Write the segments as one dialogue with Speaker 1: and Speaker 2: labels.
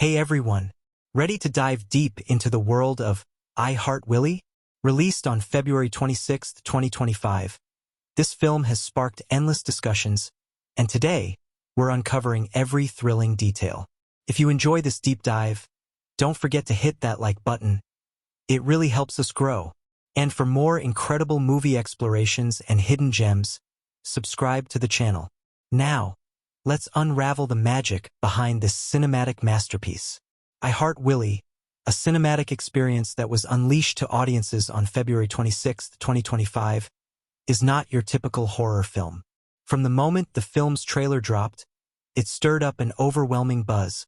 Speaker 1: Hey everyone, ready to dive deep into the world of I Heart Willie? Released on February 26, 2025. This film has sparked endless discussions, and today, we're uncovering every thrilling detail. If you enjoy this deep dive, don't forget to hit that like button. It really helps us grow. And for more incredible movie explorations and hidden gems, subscribe to the channel. Now, let's unravel the magic behind this cinematic masterpiece. I Heart Willie, a cinematic experience that was unleashed to audiences on February 26, 2025, is not your typical horror film. From the moment the film's trailer dropped, it stirred up an overwhelming buzz,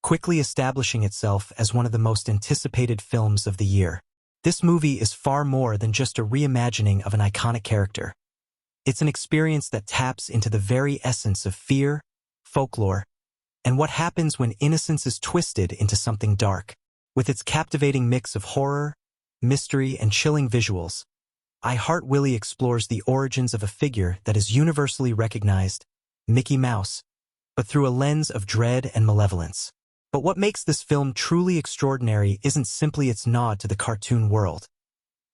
Speaker 1: quickly establishing itself as one of the most anticipated films of the year. This movie is far more than just a reimagining of an iconic character. It's an experience that taps into the very essence of fear, folklore, and what happens when innocence is twisted into something dark. With its captivating mix of horror, mystery, and chilling visuals, I Heart Willie explores the origins of a figure that is universally recognized, Mickey Mouse, but through a lens of dread and malevolence. But what makes this film truly extraordinary isn't simply its nod to the cartoon world.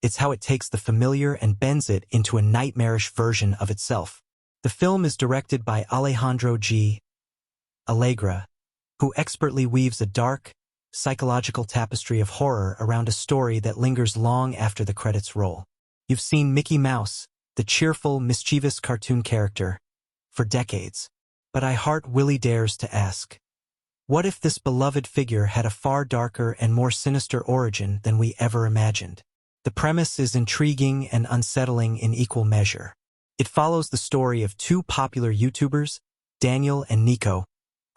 Speaker 1: It's how it takes the familiar and bends it into a nightmarish version of itself. The film is directed by Alejandro G. Allegra, who expertly weaves a dark, psychological tapestry of horror around a story that lingers long after the credits roll. You've seen Mickey Mouse, the cheerful, mischievous cartoon character, for decades. But I Heart Willie dares to ask, what if this beloved figure had a far darker and more sinister origin than we ever imagined? The premise is intriguing and unsettling in equal measure. It follows the story of two popular YouTubers, Daniel and Nico,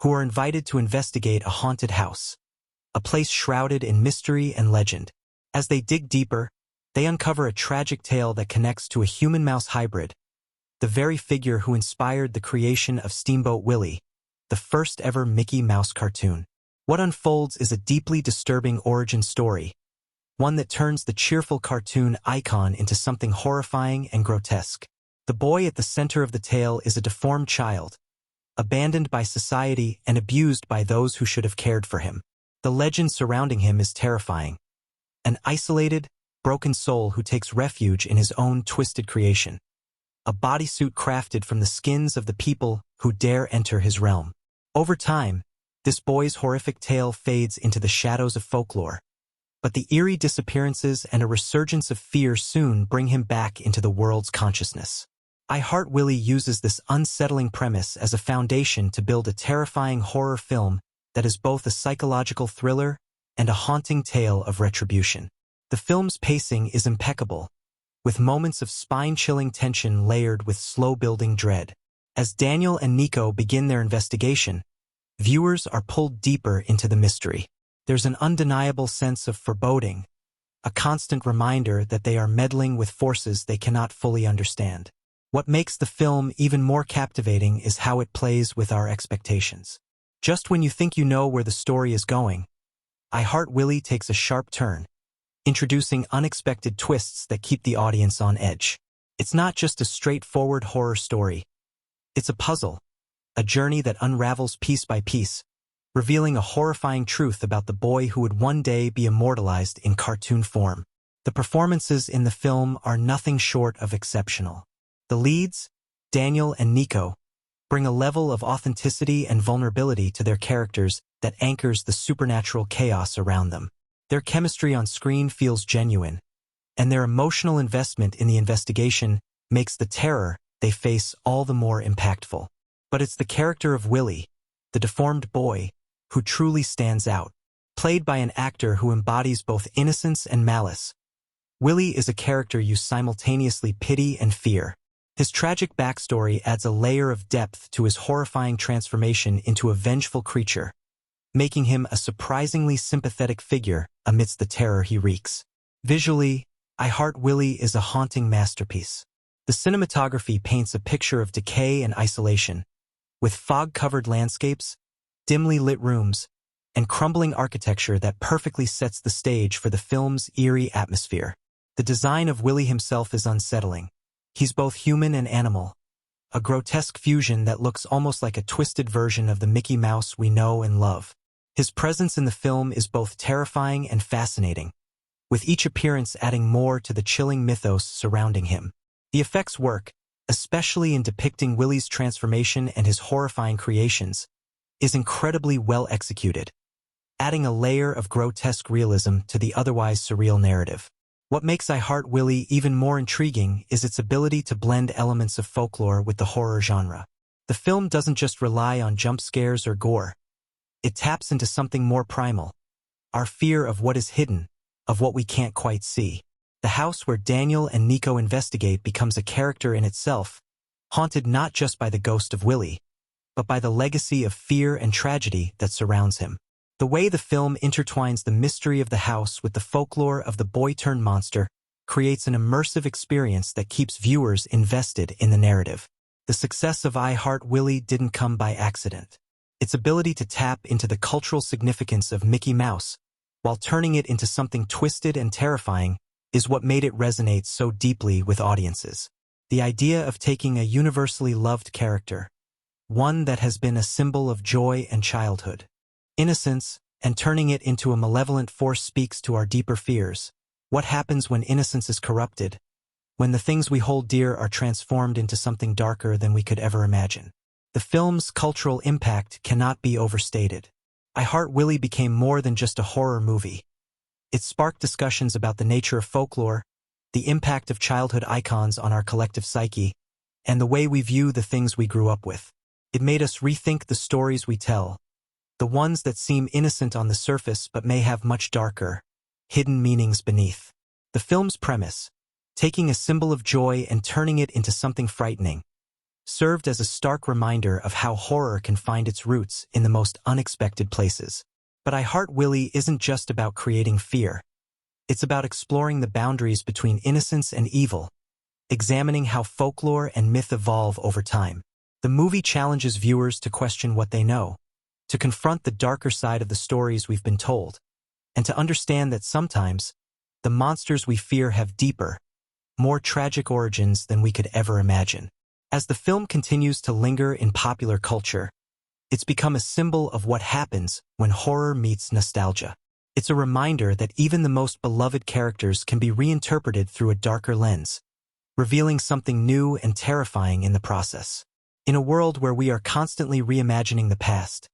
Speaker 1: who are invited to investigate a haunted house, a place shrouded in mystery and legend. As they dig deeper, they uncover a tragic tale that connects to a human-mouse hybrid, the very figure who inspired the creation of Steamboat Willie, the first-ever Mickey Mouse cartoon. What unfolds is a deeply disturbing origin story, one that turns the cheerful cartoon icon into something horrifying and grotesque. The boy at the center of the tale is a deformed child, abandoned by society and abused by those who should have cared for him. The legend surrounding him is terrifying. An isolated, broken soul who takes refuge in his own twisted creation. A bodysuit crafted from the skins of the people who dare enter his realm. Over time, this boy's horrific tale fades into the shadows of folklore. But the eerie disappearances and a resurgence of fear soon bring him back into the world's consciousness. I Heart Willie uses this unsettling premise as a foundation to build a terrifying horror film that is both a psychological thriller and a haunting tale of retribution. The film's pacing is impeccable, with moments of spine-chilling tension layered with slow-building dread. As Daniel and Nico begin their investigation, viewers are pulled deeper into the mystery. There's an undeniable sense of foreboding, a constant reminder that they are meddling with forces they cannot fully understand. What makes the film even more captivating is how it plays with our expectations. Just when you think you know where the story is going, I Heart Willie takes a sharp turn, introducing unexpected twists that keep the audience on edge. It's not just a straightforward horror story. It's a puzzle, a journey that unravels piece by piece, revealing a horrifying truth about the boy who would one day be immortalized in cartoon form. The performances in the film are nothing short of exceptional. The leads, Daniel and Nico, bring a level of authenticity and vulnerability to their characters that anchors the supernatural chaos around them. Their chemistry on screen feels genuine, and their emotional investment in the investigation makes the terror they face all the more impactful. But it's the character of Willie, the deformed boy, who truly stands out. Played by an actor who embodies both innocence and malice, Willie is a character you simultaneously pity and fear. His tragic backstory adds a layer of depth to his horrifying transformation into a vengeful creature, making him a surprisingly sympathetic figure amidst the terror he wreaks. Visually, I Heart Willie is a haunting masterpiece. The cinematography paints a picture of decay and isolation, with fog-covered landscapes, dimly lit rooms, and crumbling architecture that perfectly sets the stage for the film's eerie atmosphere. The design of Willie himself is unsettling. He's both human and animal, a grotesque fusion that looks almost like a twisted version of the Mickey Mouse we know and love. His presence in the film is both terrifying and fascinating, with each appearance adding more to the chilling mythos surrounding him. The effects work, especially in depicting Willie's transformation and his horrifying creations, is incredibly well executed, adding a layer of grotesque realism to the otherwise surreal narrative. What makes I Heart Willie even more intriguing is its ability to blend elements of folklore with the horror genre. The film doesn't just rely on jump scares or gore. It taps into something more primal, our fear of what is hidden, of what we can't quite see. The house where Daniel and Nico investigate becomes a character in itself, haunted not just by the ghost of Willie, but by the legacy of fear and tragedy that surrounds him. The way the film intertwines the mystery of the house with the folklore of the boy-turned-monster creates an immersive experience that keeps viewers invested in the narrative. The success of I Heart Willie didn't come by accident. Its ability to tap into the cultural significance of Mickey Mouse, while turning it into something twisted and terrifying, is what made it resonate so deeply with audiences. The idea of taking a universally loved character, one that has been a symbol of joy and childhood, innocence, and turning it into a malevolent force speaks to our deeper fears. What happens when innocence is corrupted? When the things we hold dear are transformed into something darker than we could ever imagine? The film's cultural impact cannot be overstated. I Heart Willie became more than just a horror movie. It sparked discussions about the nature of folklore, the impact of childhood icons on our collective psyche, and the way we view the things we grew up with. It made us rethink the stories we tell, the ones that seem innocent on the surface but may have much darker, hidden meanings beneath. The film's premise, taking a symbol of joy and turning it into something frightening, served as a stark reminder of how horror can find its roots in the most unexpected places. But I Heart Willie isn't just about creating fear. It's about exploring the boundaries between innocence and evil, examining how folklore and myth evolve over time. The movie challenges viewers to question what they know, to confront the darker side of the stories we've been told, and to understand that sometimes the monsters we fear have deeper, more tragic origins than we could ever imagine. As the film continues to linger in popular culture, it's become a symbol of what happens when horror meets nostalgia. It's a reminder that even the most beloved characters can be reinterpreted through a darker lens, revealing something new and terrifying in the process. In a world where we are constantly reimagining the past,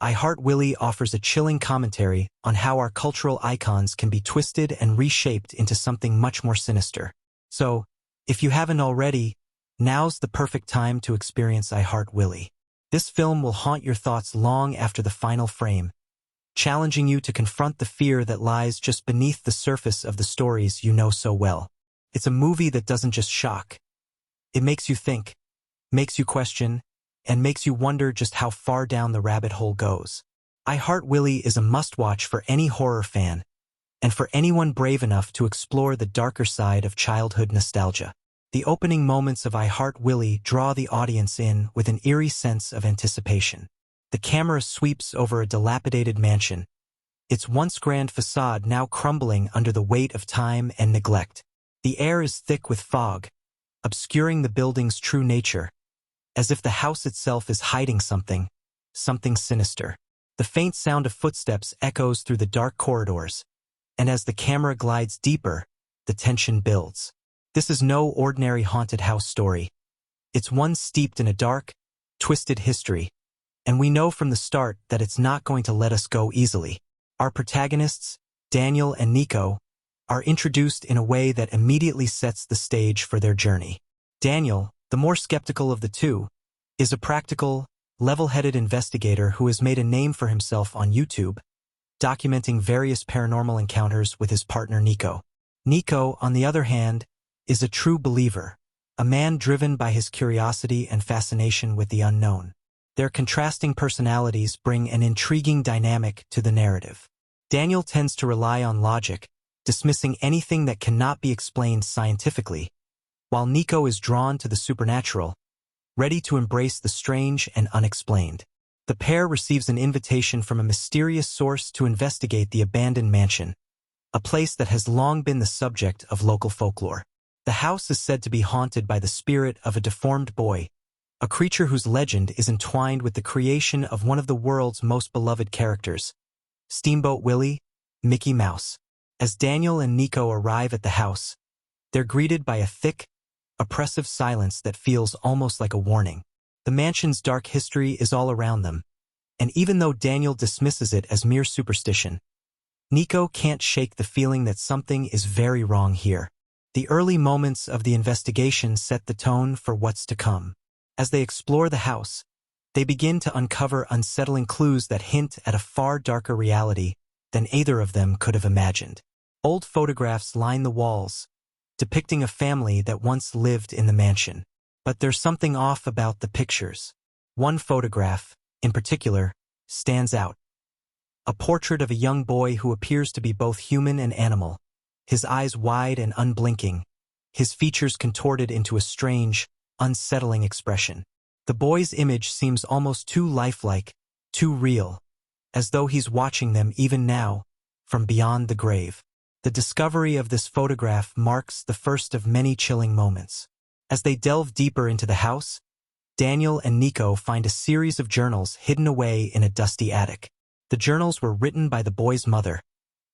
Speaker 1: I Heart Willie offers a chilling commentary on how our cultural icons can be twisted and reshaped into something much more sinister. So, if you haven't already, now's the perfect time to experience I Heart Willie. This film will haunt your thoughts long after the final frame, challenging you to confront the fear that lies just beneath the surface of the stories you know so well. It's a movie that doesn't just shock. It makes you think, makes you question, and makes you wonder just how far down the rabbit hole goes. I Heart Willie is a must-watch for any horror fan, and for anyone brave enough to explore the darker side of childhood nostalgia. The opening moments of I Heart Willie draw the audience in with an eerie sense of anticipation. The camera sweeps over a dilapidated mansion, its once grand facade now crumbling under the weight of time and neglect. The air is thick with fog, obscuring the building's true nature, as if the house itself is hiding something sinister. The faint sound of footsteps echoes through the dark corridors, and as the camera glides deeper, the tension builds. This is no ordinary haunted house story. It's one steeped in a dark, twisted history, and we know from the start that it's not going to let us go easily. Our protagonists, Daniel and Nico, are introduced in a way that immediately sets the stage for their journey. Daniel, the more skeptical of the two, is a practical, level-headed investigator who has made a name for himself on YouTube, documenting various paranormal encounters with his partner Nico. Nico, on the other hand, is a true believer, a man driven by his curiosity and fascination with the unknown. Their contrasting personalities bring an intriguing dynamic to the narrative. Daniel tends to rely on logic, dismissing anything that cannot be explained scientifically, while Nico is drawn to the supernatural, ready to embrace the strange and unexplained. The pair receives an invitation from a mysterious source to investigate the abandoned mansion, a place that has long been the subject of local folklore. The house is said to be haunted by the spirit of a deformed boy, a creature whose legend is entwined with the creation of one of the world's most beloved characters, Steamboat Willie, Mickey Mouse. As Daniel and Nico arrive at the house, they're greeted by a thick, oppressive silence that feels almost like a warning. The mansion's dark history is all around them, and even though Daniel dismisses it as mere superstition, Nico can't shake the feeling that something is very wrong here. The early moments of the investigation set the tone for what's to come. As they explore the house, they begin to uncover unsettling clues that hint at a far darker reality than either of them could have imagined. Old photographs line the walls, depicting a family that once lived in the mansion. But there's something off about the pictures. One photograph, in particular, stands out. A portrait of a young boy who appears to be both human and animal, his eyes wide and unblinking, his features contorted into a strange, unsettling expression. The boy's image seems almost too lifelike, too real, as though he's watching them even now, from beyond the grave. The discovery of this photograph marks the first of many chilling moments. As they delve deeper into the house, Daniel and Nico find a series of journals hidden away in a dusty attic. The journals were written by the boy's mother,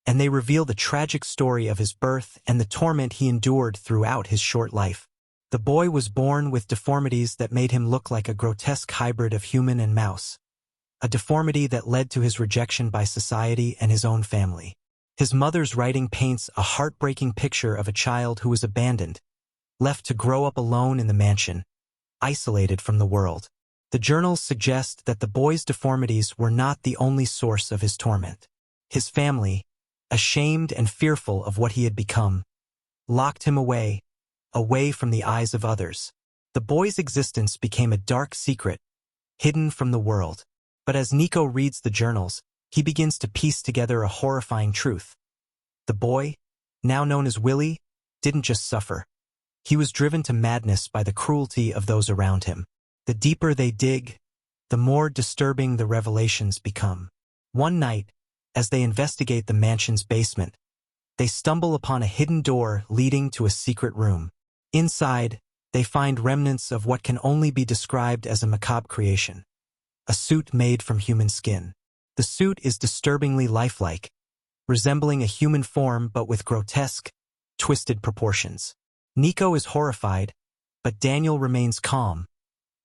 Speaker 1: and they reveal the tragic story of his birth and the torment he endured throughout his short life. The boy was born with deformities that made him look like a grotesque hybrid of human and mouse, a deformity that led to his rejection by society and his own family. His mother's writing paints a heartbreaking picture of a child who was abandoned, left to grow up alone in the mansion, isolated from the world. The journals suggest that the boy's deformities were not the only source of his torment. His family, ashamed and fearful of what he had become, locked him away from the eyes of others. The boy's existence became a dark secret, hidden from the world. But as Nico reads the journals, he begins to piece together a horrifying truth. The boy, now known as Willie, didn't just suffer. He was driven to madness by the cruelty of those around him. The deeper they dig, the more disturbing the revelations become. One night, as they investigate the mansion's basement, they stumble upon a hidden door leading to a secret room. Inside, they find remnants of what can only be described as a macabre creation, a suit made from human skin. The suit is disturbingly lifelike, resembling a human form but with grotesque, twisted proportions. Nico is horrified, but Daniel remains calm,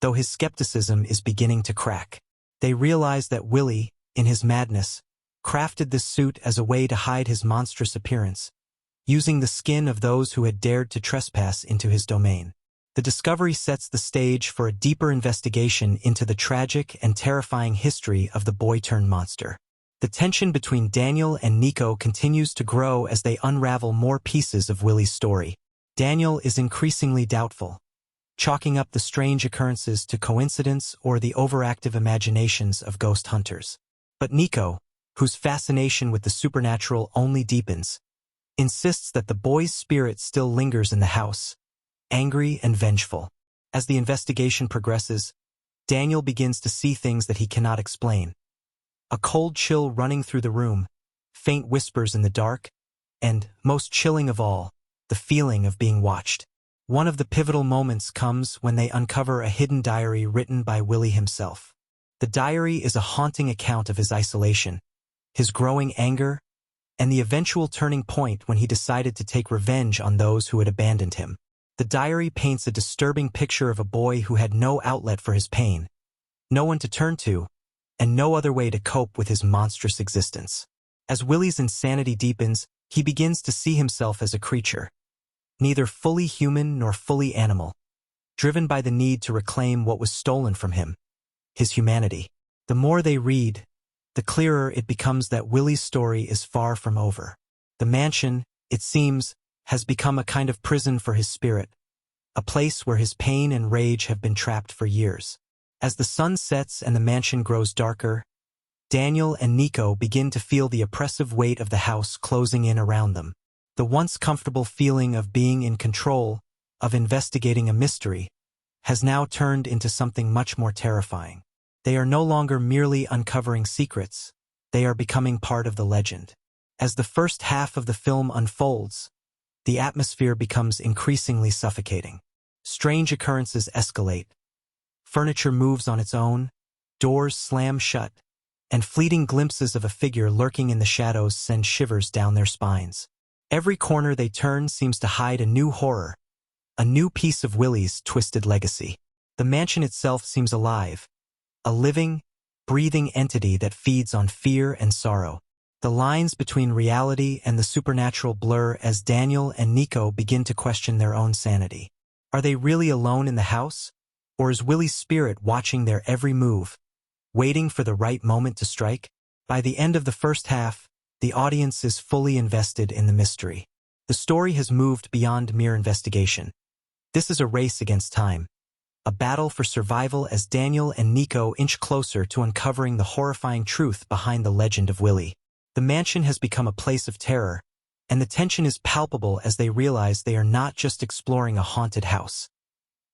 Speaker 1: though his skepticism is beginning to crack. They realize that Willie, in his madness, crafted this suit as a way to hide his monstrous appearance, using the skin of those who had dared to trespass into his domain. The discovery sets the stage for a deeper investigation into the tragic and terrifying history of the boy-turned-monster. The tension between Daniel and Nico continues to grow as they unravel more pieces of Willie's story. Daniel is increasingly doubtful, chalking up the strange occurrences to coincidence or the overactive imaginations of ghost hunters. But Nico, whose fascination with the supernatural only deepens, insists that the boy's spirit still lingers in the house, angry and vengeful. As the investigation progresses, Daniel begins to see things that he cannot explain. A cold chill running through the room, faint whispers in the dark, and, most chilling of all, the feeling of being watched. One of the pivotal moments comes when they uncover a hidden diary written by Willie himself. The diary is a haunting account of his isolation, his growing anger, and the eventual turning point when he decided to take revenge on those who had abandoned him. The diary paints a disturbing picture of a boy who had no outlet for his pain, no one to turn to, and no other way to cope with his monstrous existence. As Willie's insanity deepens, he begins to see himself as a creature, neither fully human nor fully animal, driven by the need to reclaim what was stolen from him, his humanity. The more they read, the clearer it becomes that Willie's story is far from over. The mansion, it seems, has become a kind of prison for his spirit, a place where his pain and rage have been trapped for years. As the sun sets and the mansion grows darker, Daniel and Nico begin to feel the oppressive weight of the house closing in around them. The once comfortable feeling of being in control, of investigating a mystery, has now turned into something much more terrifying. They are no longer merely uncovering secrets, they are becoming part of the legend. As the first half of the film unfolds, the atmosphere becomes increasingly suffocating. Strange occurrences escalate, Furniture moves on its own, doors slam shut, and fleeting glimpses of a figure lurking in the shadows send shivers down their spines. Every corner they turn seems to hide a new horror, a new piece of Willie's twisted legacy. The mansion itself seems alive, a living, breathing entity that feeds on fear and sorrow. The lines between reality and the supernatural blur as Daniel and Nico begin to question their own sanity. Are they really alone in the house? Or is Willie's spirit watching their every move, waiting for the right moment to strike? By the end of the first half, the audience is fully invested in the mystery. The story has moved beyond mere investigation. This is a race against time, a battle for survival as Daniel and Nico inch closer to uncovering the horrifying truth behind the legend of Willie. The mansion has become a place of terror, and the tension is palpable as they realize they are not just exploring a haunted house.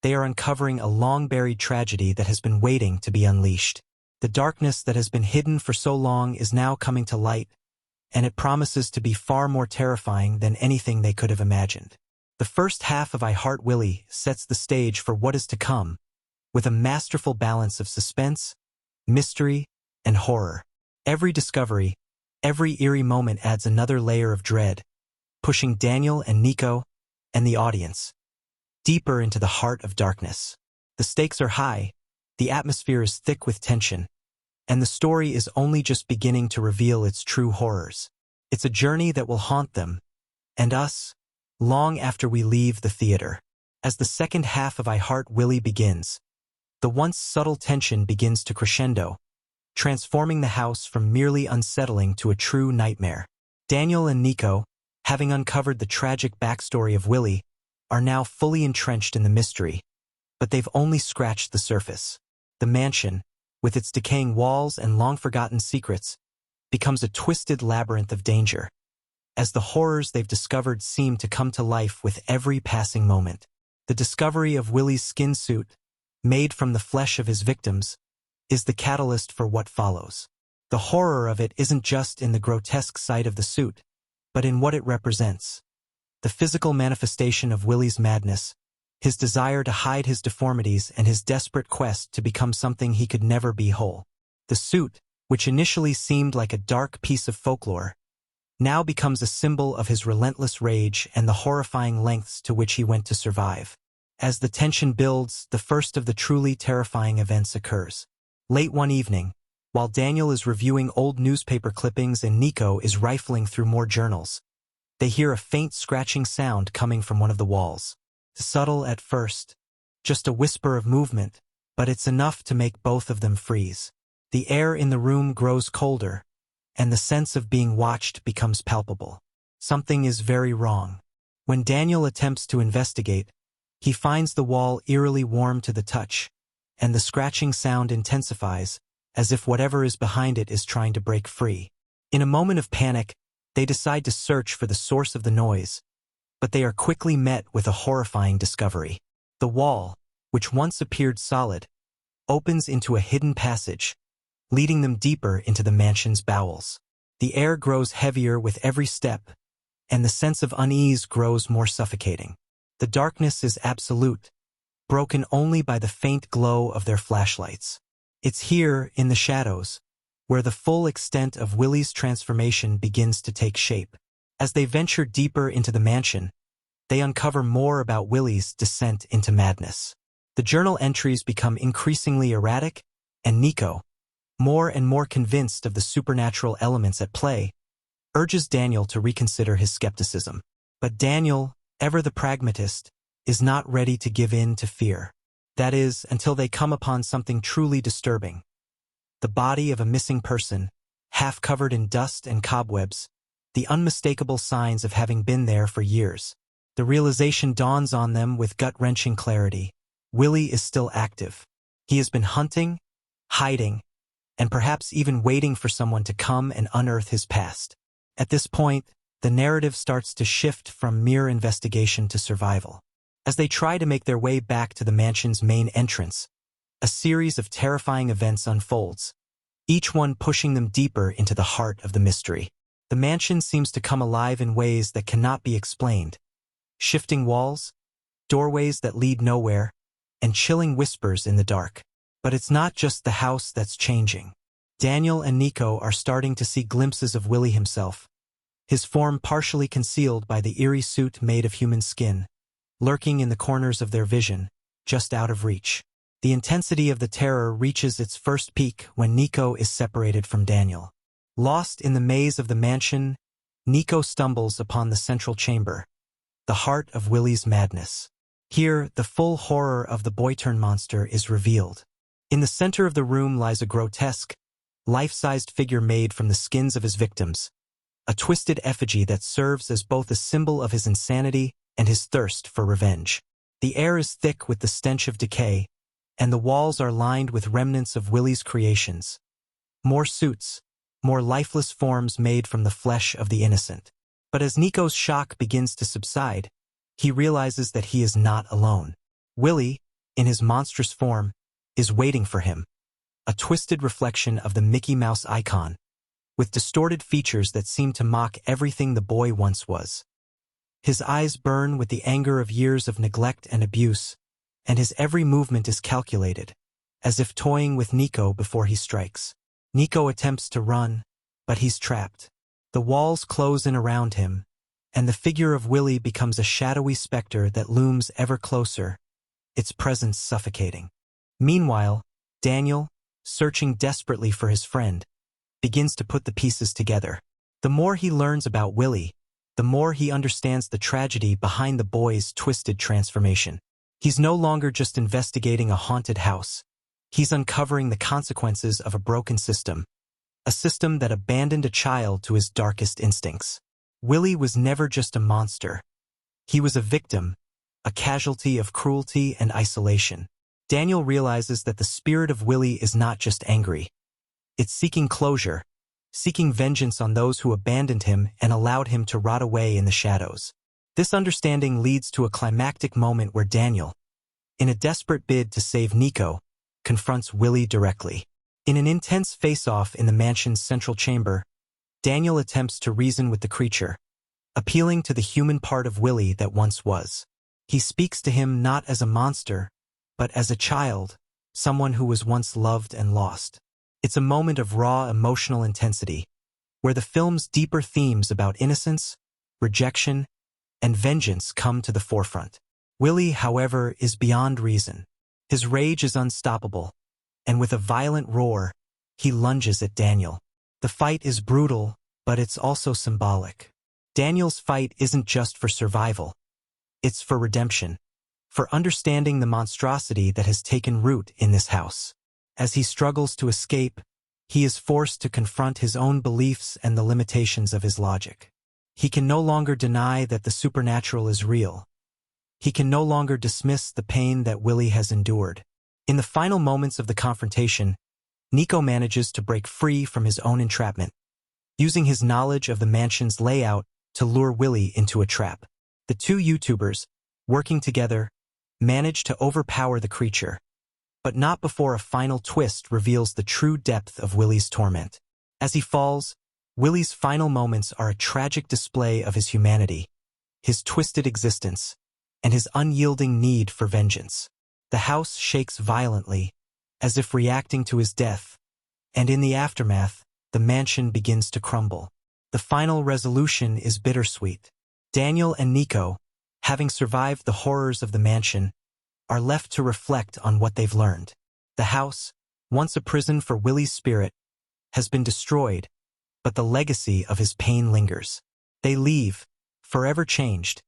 Speaker 1: They are uncovering a long-buried tragedy that has been waiting to be unleashed. The darkness that has been hidden for so long is now coming to light, and it promises to be far more terrifying than anything they could have imagined. The first half of I Heart Willie sets the stage for what is to come, with a masterful balance of suspense, mystery, and horror. Every discovery, every eerie moment adds another layer of dread, pushing Daniel and Nico, and the audience, deeper into the heart of darkness. The stakes are high, the atmosphere is thick with tension, and the story is only just beginning to reveal its true horrors. It's a journey that will haunt them, and us, long after we leave the theater. As the second half of I Heart Willie begins, the once subtle tension begins to crescendo, transforming the house from merely unsettling to a true nightmare. Daniel and Nico, having uncovered the tragic backstory of Willie, are now fully entrenched in the mystery, but they've only scratched the surface. The mansion, with its decaying walls and long-forgotten secrets, becomes a twisted labyrinth of danger, as the horrors they've discovered seem to come to life with every passing moment. The discovery of Willie's skin suit, made from the flesh of his victims, is the catalyst for what follows. The horror of it isn't just in the grotesque sight of the suit, but in what it represents. The physical manifestation of Willie's madness, his desire to hide his deformities and his desperate quest to become something he could never be whole. The suit, which initially seemed like a dark piece of folklore, now becomes a symbol of his relentless rage and the horrifying lengths to which he went to survive. As the tension builds, the first of the truly terrifying events occurs. Late one evening, while Daniel is reviewing old newspaper clippings and Nico is rifling through more journals, they hear a faint scratching sound coming from one of the walls. Subtle at first, just a whisper of movement, but it's enough to make both of them freeze. The air in the room grows colder, and the sense of being watched becomes palpable. Something is very wrong. When Daniel attempts to investigate, he finds the wall eerily warm to the touch, and the scratching sound intensifies, as if whatever is behind it is trying to break free. In a moment of panic, they decide to search for the source of the noise, but they are quickly met with a horrifying discovery. The wall, which once appeared solid, opens into a hidden passage, leading them deeper into the mansion's bowels. The air grows heavier with every step, and the sense of unease grows more suffocating. The darkness is absolute, broken only by the faint glow of their flashlights. It's here, in the shadows, where the full extent of Willie's transformation begins to take shape. As they venture deeper into the mansion, they uncover more about Willie's descent into madness. The journal entries become increasingly erratic, and Nico, more and more convinced of the supernatural elements at play, urges Daniel to reconsider his skepticism. But Daniel, ever the pragmatist, is not ready to give in to fear. That is, until they come upon something truly disturbing. The body of a missing person, half covered in dust and cobwebs, the unmistakable signs of having been there for years. The realization dawns on them with gut-wrenching clarity. Willie is still active. He has been hunting, hiding, and perhaps even waiting for someone to come and unearth his past. At this point, the narrative starts to shift from mere investigation to survival. As they try to make their way back to the mansion's main entrance, a series of terrifying events unfolds, each one pushing them deeper into the heart of the mystery. The mansion seems to come alive in ways that cannot be explained. Shifting walls, doorways that lead nowhere, and chilling whispers in the dark. But it's not just the house that's changing. Daniel and Nico are starting to see glimpses of Willie himself, his form partially concealed by the eerie suit made of human skin, lurking in the corners of their vision, just out of reach. The intensity of the terror reaches its first peak when Nico is separated from Daniel. Lost in the maze of the mansion, Nico stumbles upon the central chamber, the heart of Willie's madness. Here, the full horror of the boy-turned monster is revealed. In the center of the room lies a grotesque, life-sized figure made from the skins of his victims, a twisted effigy that serves as both a symbol of his insanity and his thirst for revenge. The air is thick with the stench of decay, and the walls are lined with remnants of Willie's creations. More suits, more lifeless forms made from the flesh of the innocent. But as Nico's shock begins to subside, he realizes that he is not alone. Willie, in his monstrous form, is waiting for him, a twisted reflection of the Mickey Mouse icon, with distorted features that seem to mock everything the boy once was. His eyes burn with the anger of years of neglect and abuse, and his every movement is calculated, as if toying with Nico before he strikes. Nico attempts to run, but he's trapped. The walls close in around him, and the figure of Willie becomes a shadowy specter that looms ever closer, its presence suffocating. Meanwhile, Daniel, searching desperately for his friend, begins to put the pieces together. The more he learns about Willie, the more he understands the tragedy behind the boy's twisted transformation. He's no longer just investigating a haunted house. He's uncovering the consequences of a broken system, a system that abandoned a child to his darkest instincts. Willie was never just a monster. He was a victim, a casualty of cruelty and isolation. Daniel realizes that the spirit of Willie is not just angry. It's seeking closure, seeking vengeance on those who abandoned him and allowed him to rot away in the shadows. This understanding leads to a climactic moment where Daniel, in a desperate bid to save Nico, confronts Willie directly. In an intense face-off in the mansion's central chamber, Daniel attempts to reason with the creature, appealing to the human part of Willie that once was. He speaks to him not as a monster, but as a child, someone who was once loved and lost. It's a moment of raw emotional intensity, where the film's deeper themes about innocence, rejection, and vengeance come to the forefront. Willie, however, is beyond reason. His rage is unstoppable, and with a violent roar, he lunges at Daniel. The fight is brutal, but it's also symbolic. Daniel's fight isn't just for survival. It's for redemption, for understanding the monstrosity that has taken root in this house. As he struggles to escape, he is forced to confront his own beliefs and the limitations of his logic. He can no longer deny that the supernatural is real. He can no longer dismiss the pain that Willie has endured. In the final moments of the confrontation, Nico manages to break free from his own entrapment, using his knowledge of the mansion's layout to lure Willie into a trap. The two YouTubers, working together, manage to overpower the creature, but not before a final twist reveals the true depth of Willie's torment. As he falls, Willie's final moments are a tragic display of his humanity, his twisted existence, and his unyielding need for vengeance. The house shakes violently, as if reacting to his death, and in the aftermath, the mansion begins to crumble. The final resolution is bittersweet. Daniel and Nico, having survived the horrors of the mansion, are left to reflect on what they've learned. The house, once a prison for Willie's spirit, has been destroyed, but the legacy of his pain lingers. They leave, forever changed,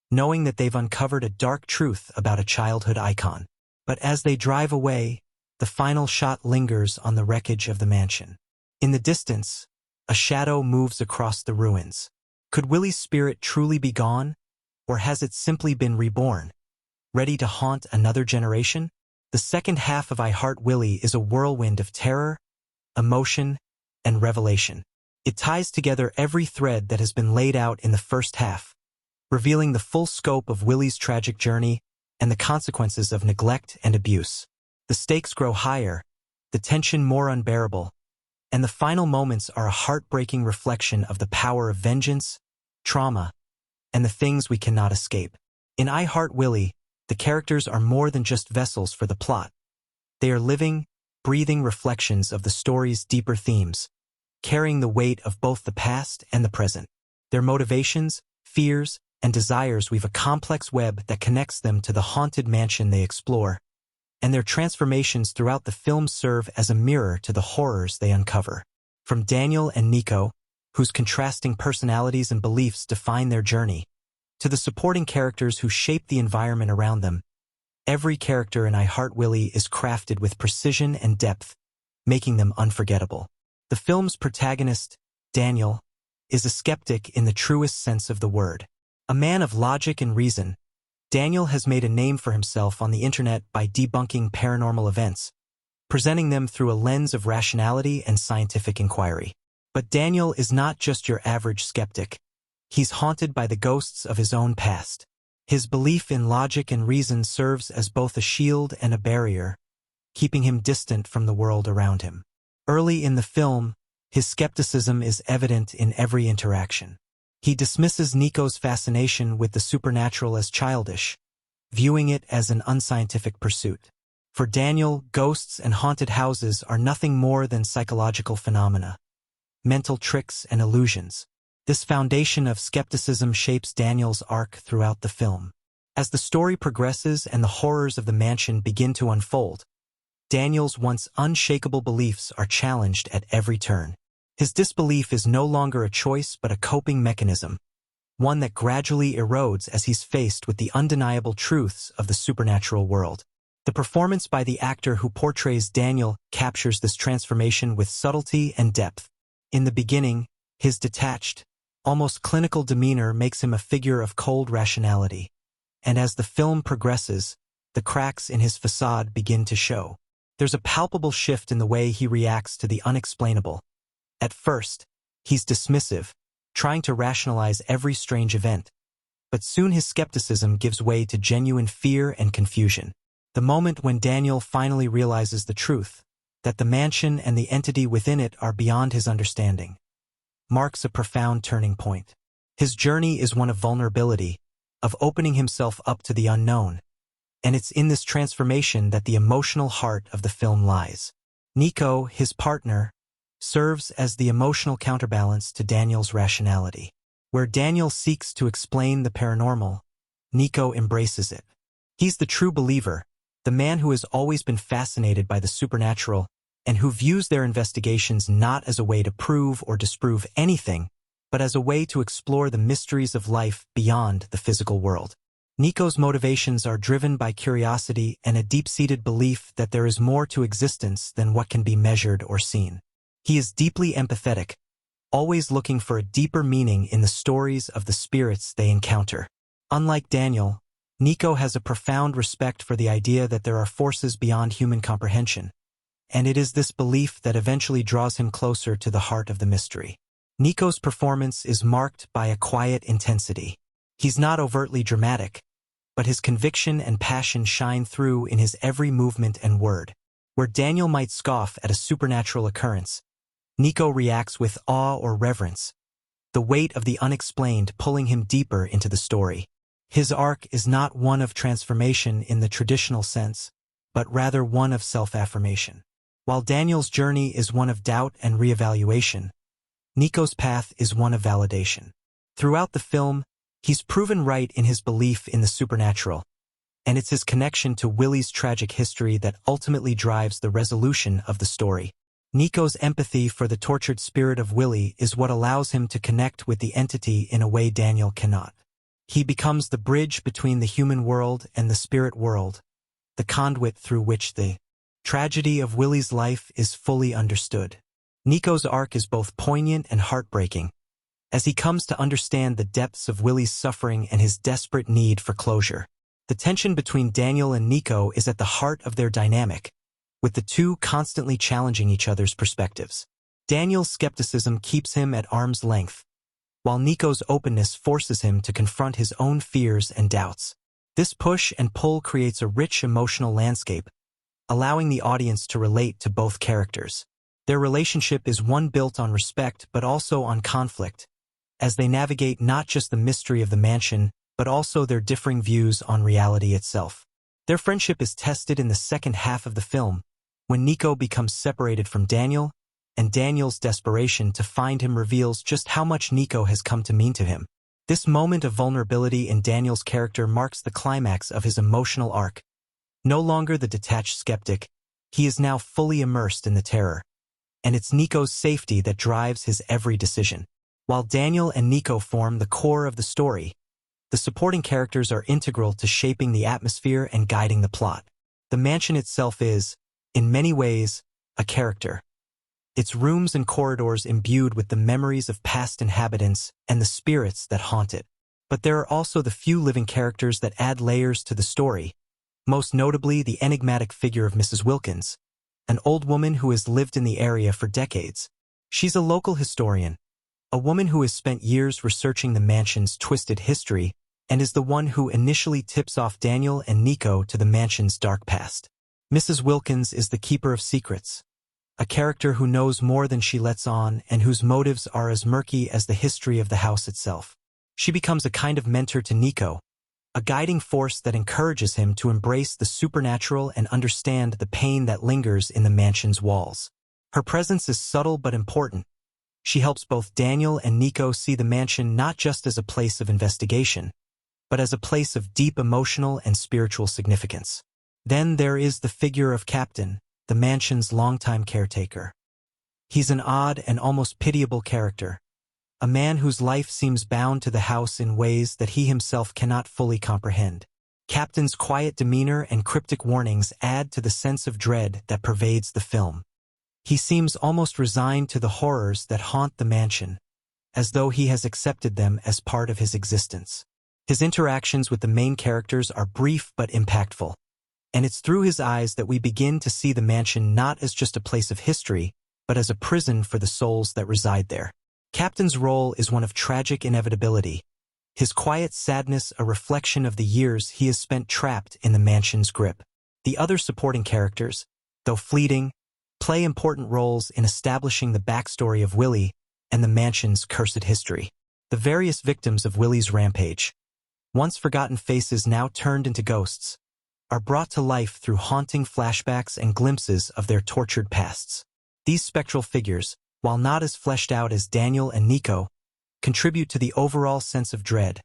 Speaker 1: knowing that they've uncovered a dark truth about a childhood icon. But as they drive away, the final shot lingers on the wreckage of the mansion. In the distance, a shadow moves across the ruins. Could Willie's spirit truly be gone, or has it simply been reborn, ready to haunt another generation? The second half of I Heart Willie is a whirlwind of terror, emotion, and revelation. It ties together every thread that has been laid out in the first half, revealing the full scope of Willie's tragic journey and the consequences of neglect and abuse. The stakes grow higher, the tension more unbearable, and the final moments are a heartbreaking reflection of the power of vengeance, trauma, and the things we cannot escape. In I Heart Willie, the characters are more than just vessels for the plot. They are living, breathing reflections of the story's deeper themes, carrying the weight of both the past and the present. Their motivations, fears, and desires weave a complex web that connects them to the haunted mansion they explore, and their transformations throughout the film serve as a mirror to the horrors they uncover. From Daniel and Nico, whose contrasting personalities and beliefs define their journey, to the supporting characters who shape the environment around them, every character in I Heart Willie is crafted with precision and depth, making them unforgettable. The film's protagonist, Daniel, is a skeptic in the truest sense of the word. A man of logic and reason, Daniel has made a name for himself on the internet by debunking paranormal events, presenting them through a lens of rationality and scientific inquiry. But Daniel is not just your average skeptic. He's haunted by the ghosts of his own past. His belief in logic and reason serves as both a shield and a barrier, keeping him distant from the world around him. Early in the film, his skepticism is evident in every interaction. He dismisses Nico's fascination with the supernatural as childish, viewing it as an unscientific pursuit. For Daniel, ghosts and haunted houses are nothing more than psychological phenomena, mental tricks and illusions. This foundation of skepticism shapes Daniel's arc throughout the film. As the story progresses and the horrors of the mansion begin to unfold, Daniel's once unshakable beliefs are challenged at every turn. His disbelief is no longer a choice but a coping mechanism, one that gradually erodes as he's faced with the undeniable truths of the supernatural world. The performance by the actor who portrays Daniel captures this transformation with subtlety and depth. In the beginning, his detached, almost clinical demeanor makes him a figure of cold rationality, and as the film progresses, the cracks in his facade begin to show. There's a palpable shift in the way he reacts to the unexplainable. At first, he's dismissive, trying to rationalize every strange event, but soon his skepticism gives way to genuine fear and confusion. The moment when Daniel finally realizes the truth, that the mansion and the entity within it are beyond his understanding, marks a profound turning point. His journey is one of vulnerability, of opening himself up to the unknown, and it's in this transformation that the emotional heart of the film lies. Nico, his partner, serves as the emotional counterbalance to Daniel's rationality. Where Daniel seeks to explain the paranormal, Nico embraces it. He's the true believer, the man who has always been fascinated by the supernatural and who views their investigations not as a way to prove or disprove anything, but as a way to explore the mysteries of life beyond the physical world. Nico's motivations are driven by curiosity and a deep-seated belief that there is more to existence than what can be measured or seen. He is deeply empathetic, always looking for a deeper meaning in the stories of the spirits they encounter. Unlike Daniel, Nico has a profound respect for the idea that there are forces beyond human comprehension, and it is this belief that eventually draws him closer to the heart of the mystery. Nico's performance is marked by a quiet intensity. He's not overtly dramatic, but his conviction and passion shine through in his every movement and word. Where Daniel might scoff at a supernatural occurrence, Nico reacts with awe or reverence, the weight of the unexplained pulling him deeper into the story. His arc is not one of transformation in the traditional sense, but rather one of self-affirmation. While Daniel's journey is one of doubt and reevaluation, Nico's path is one of validation. Throughout the film, he's proven right in his belief in the supernatural, and it's his connection to Willie's tragic history that ultimately drives the resolution of the story. Nico's empathy for the tortured spirit of Willie is what allows him to connect with the entity in a way Daniel cannot. He becomes the bridge between the human world and the spirit world, the conduit through which the tragedy of Willie's life is fully understood. Nico's arc is both poignant and heartbreaking, as he comes to understand the depths of Willie's suffering and his desperate need for closure. The tension between Daniel and Nico is at the heart of their dynamic, with the two constantly challenging each other's perspectives. Daniel's skepticism keeps him at arm's length, while Nico's openness forces him to confront his own fears and doubts. This push and pull creates a rich emotional landscape, allowing the audience to relate to both characters. Their relationship is one built on respect but also on conflict, as they navigate not just the mystery of the mansion, but also their differing views on reality itself. Their friendship is tested in the second half of the film, when Nico becomes separated from Daniel, and Daniel's desperation to find him reveals just how much Nico has come to mean to him. This moment of vulnerability in Daniel's character marks the climax of his emotional arc. No longer the detached skeptic, he is now fully immersed in the terror. And it's Nico's safety that drives his every decision. While Daniel and Nico form the core of the story, the supporting characters are integral to shaping the atmosphere and guiding the plot. The mansion itself is, in many ways, a character. Its rooms and corridors imbued with the memories of past inhabitants and the spirits that haunt it. But there are also the few living characters that add layers to the story, most notably the enigmatic figure of Mrs. Wilkins, an old woman who has lived in the area for decades. She's a local historian, a woman who has spent years researching the mansion's twisted history and is the one who initially tips off Daniel and Nico to the mansion's dark past. Mrs. Wilkins is the keeper of secrets, a character who knows more than she lets on and whose motives are as murky as the history of the house itself. She becomes a kind of mentor to Nico, a guiding force that encourages him to embrace the supernatural and understand the pain that lingers in the mansion's walls. Her presence is subtle but important. She helps both Daniel and Nico see the mansion not just as a place of investigation, but as a place of deep emotional and spiritual significance. Then there is the figure of Captain, the mansion's longtime caretaker. He's an odd and almost pitiable character, a man whose life seems bound to the house in ways that he himself cannot fully comprehend. Captain's quiet demeanor and cryptic warnings add to the sense of dread that pervades the film. He seems almost resigned to the horrors that haunt the mansion, as though he has accepted them as part of his existence. His interactions with the main characters are brief but impactful, and it's through his eyes that we begin to see the mansion not as just a place of history, but as a prison for the souls that reside there. Captain's role is one of tragic inevitability, his quiet sadness a reflection of the years he has spent trapped in the mansion's grip. The other supporting characters, though fleeting, play important roles in establishing the backstory of Willie and the mansion's cursed history. The various victims of Willie's rampage, once forgotten faces now turned into ghosts, are brought to life through haunting flashbacks and glimpses of their tortured pasts. These spectral figures, while not as fleshed out as Daniel and Nico, contribute to the overall sense of dread,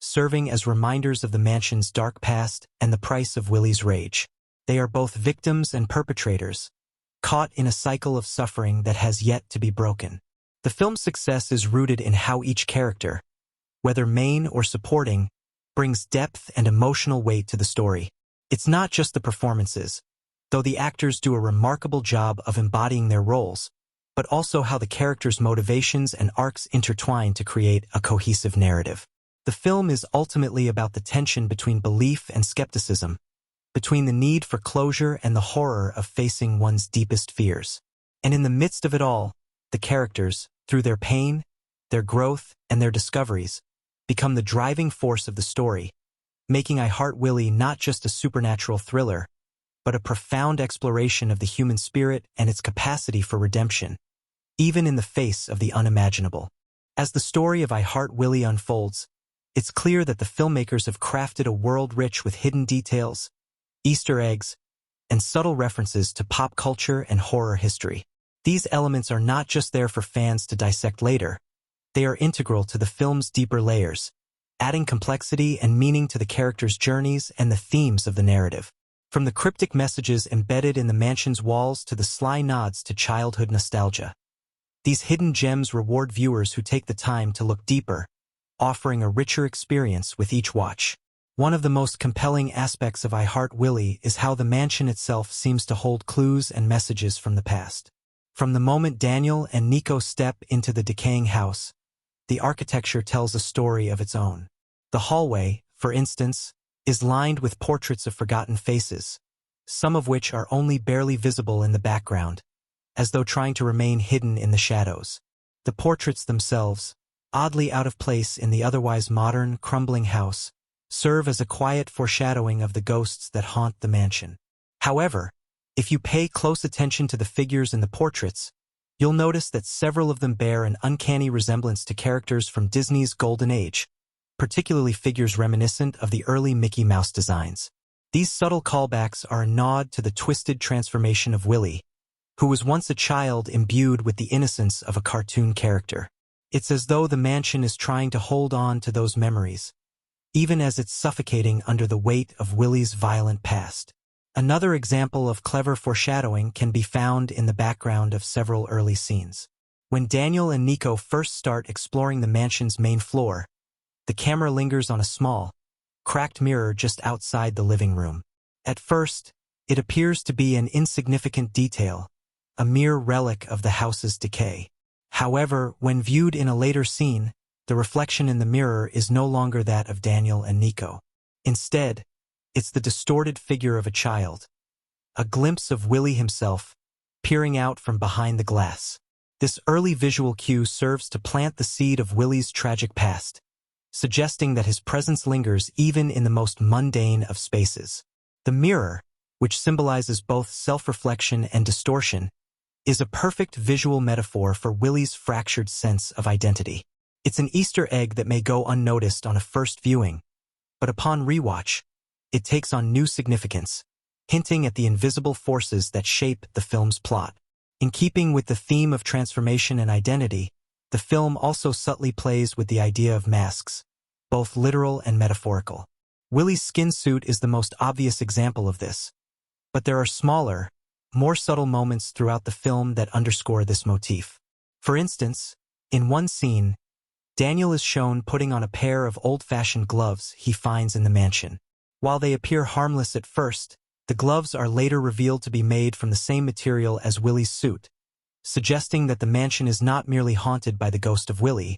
Speaker 1: serving as reminders of the mansion's dark past and the price of Willie's rage. They are both victims and perpetrators, caught in a cycle of suffering that has yet to be broken. The film's success is rooted in how each character, whether main or supporting, brings depth and emotional weight to the story. It's not just the performances, though the actors do a remarkable job of embodying their roles, but also how the characters' motivations and arcs intertwine to create a cohesive narrative. The film is ultimately about the tension between belief and skepticism, between the need for closure and the horror of facing one's deepest fears. And in the midst of it all, the characters, through their pain, their growth, and their discoveries, become the driving force of the story, making I Heart Willie not just a supernatural thriller, but a profound exploration of the human spirit and its capacity for redemption, even in the face of the unimaginable. As the story of I Heart Willie unfolds, it's clear that the filmmakers have crafted a world rich with hidden details, Easter eggs, and subtle references to pop culture and horror history. These elements are not just there for fans to dissect later. They are integral to the film's deeper layers, adding complexity and meaning to the characters' journeys and the themes of the narrative. From the cryptic messages embedded in the mansion's walls to the sly nods to childhood nostalgia, these hidden gems reward viewers who take the time to look deeper, offering a richer experience with each watch. One of the most compelling aspects of I Heart Willie is how the mansion itself seems to hold clues and messages from the past. From the moment Daniel and Nico step into the decaying house, the architecture tells a story of its own. The hallway, for instance, is lined with portraits of forgotten faces, some of which are only barely visible in the background, as though trying to remain hidden in the shadows. The portraits themselves, oddly out of place in the otherwise modern, crumbling house, serve as a quiet foreshadowing of the ghosts that haunt the mansion. However, if you pay close attention to the figures in the portraits, you'll notice that several of them bear an uncanny resemblance to characters from Disney's Golden Age, particularly figures reminiscent of the early Mickey Mouse designs. These subtle callbacks are a nod to the twisted transformation of Willie, who was once a child imbued with the innocence of a cartoon character. It's as though the mansion is trying to hold on to those memories, even as it's suffocating under the weight of Willie's violent past. Another example of clever foreshadowing can be found in the background of several early scenes. When Daniel and Nico first start exploring the mansion's main floor, the camera lingers on a small, cracked mirror just outside the living room. At first, it appears to be an insignificant detail, a mere relic of the house's decay. However, when viewed in a later scene, the reflection in the mirror is no longer that of Daniel and Nico. Instead, it's the distorted figure of a child, a glimpse of Willie himself, peering out from behind the glass. This early visual cue serves to plant the seed of Willie's tragic past, suggesting that his presence lingers even in the most mundane of spaces. The mirror, which symbolizes both self-reflection and distortion, is a perfect visual metaphor for Willie's fractured sense of identity. It's an Easter egg that may go unnoticed on a first viewing, but upon rewatch, it takes on new significance, hinting at the invisible forces that shape the film's plot. In keeping with the theme of transformation and identity, the film also subtly plays with the idea of masks, both literal and metaphorical. Willie's skin suit is the most obvious example of this, but there are smaller, more subtle moments throughout the film that underscore this motif. For instance, in one scene, Daniel is shown putting on a pair of old-fashioned gloves he finds in the mansion. While they appear harmless at first, the gloves are later revealed to be made from the same material as Willie's suit, suggesting that the mansion is not merely haunted by the ghost of Willie,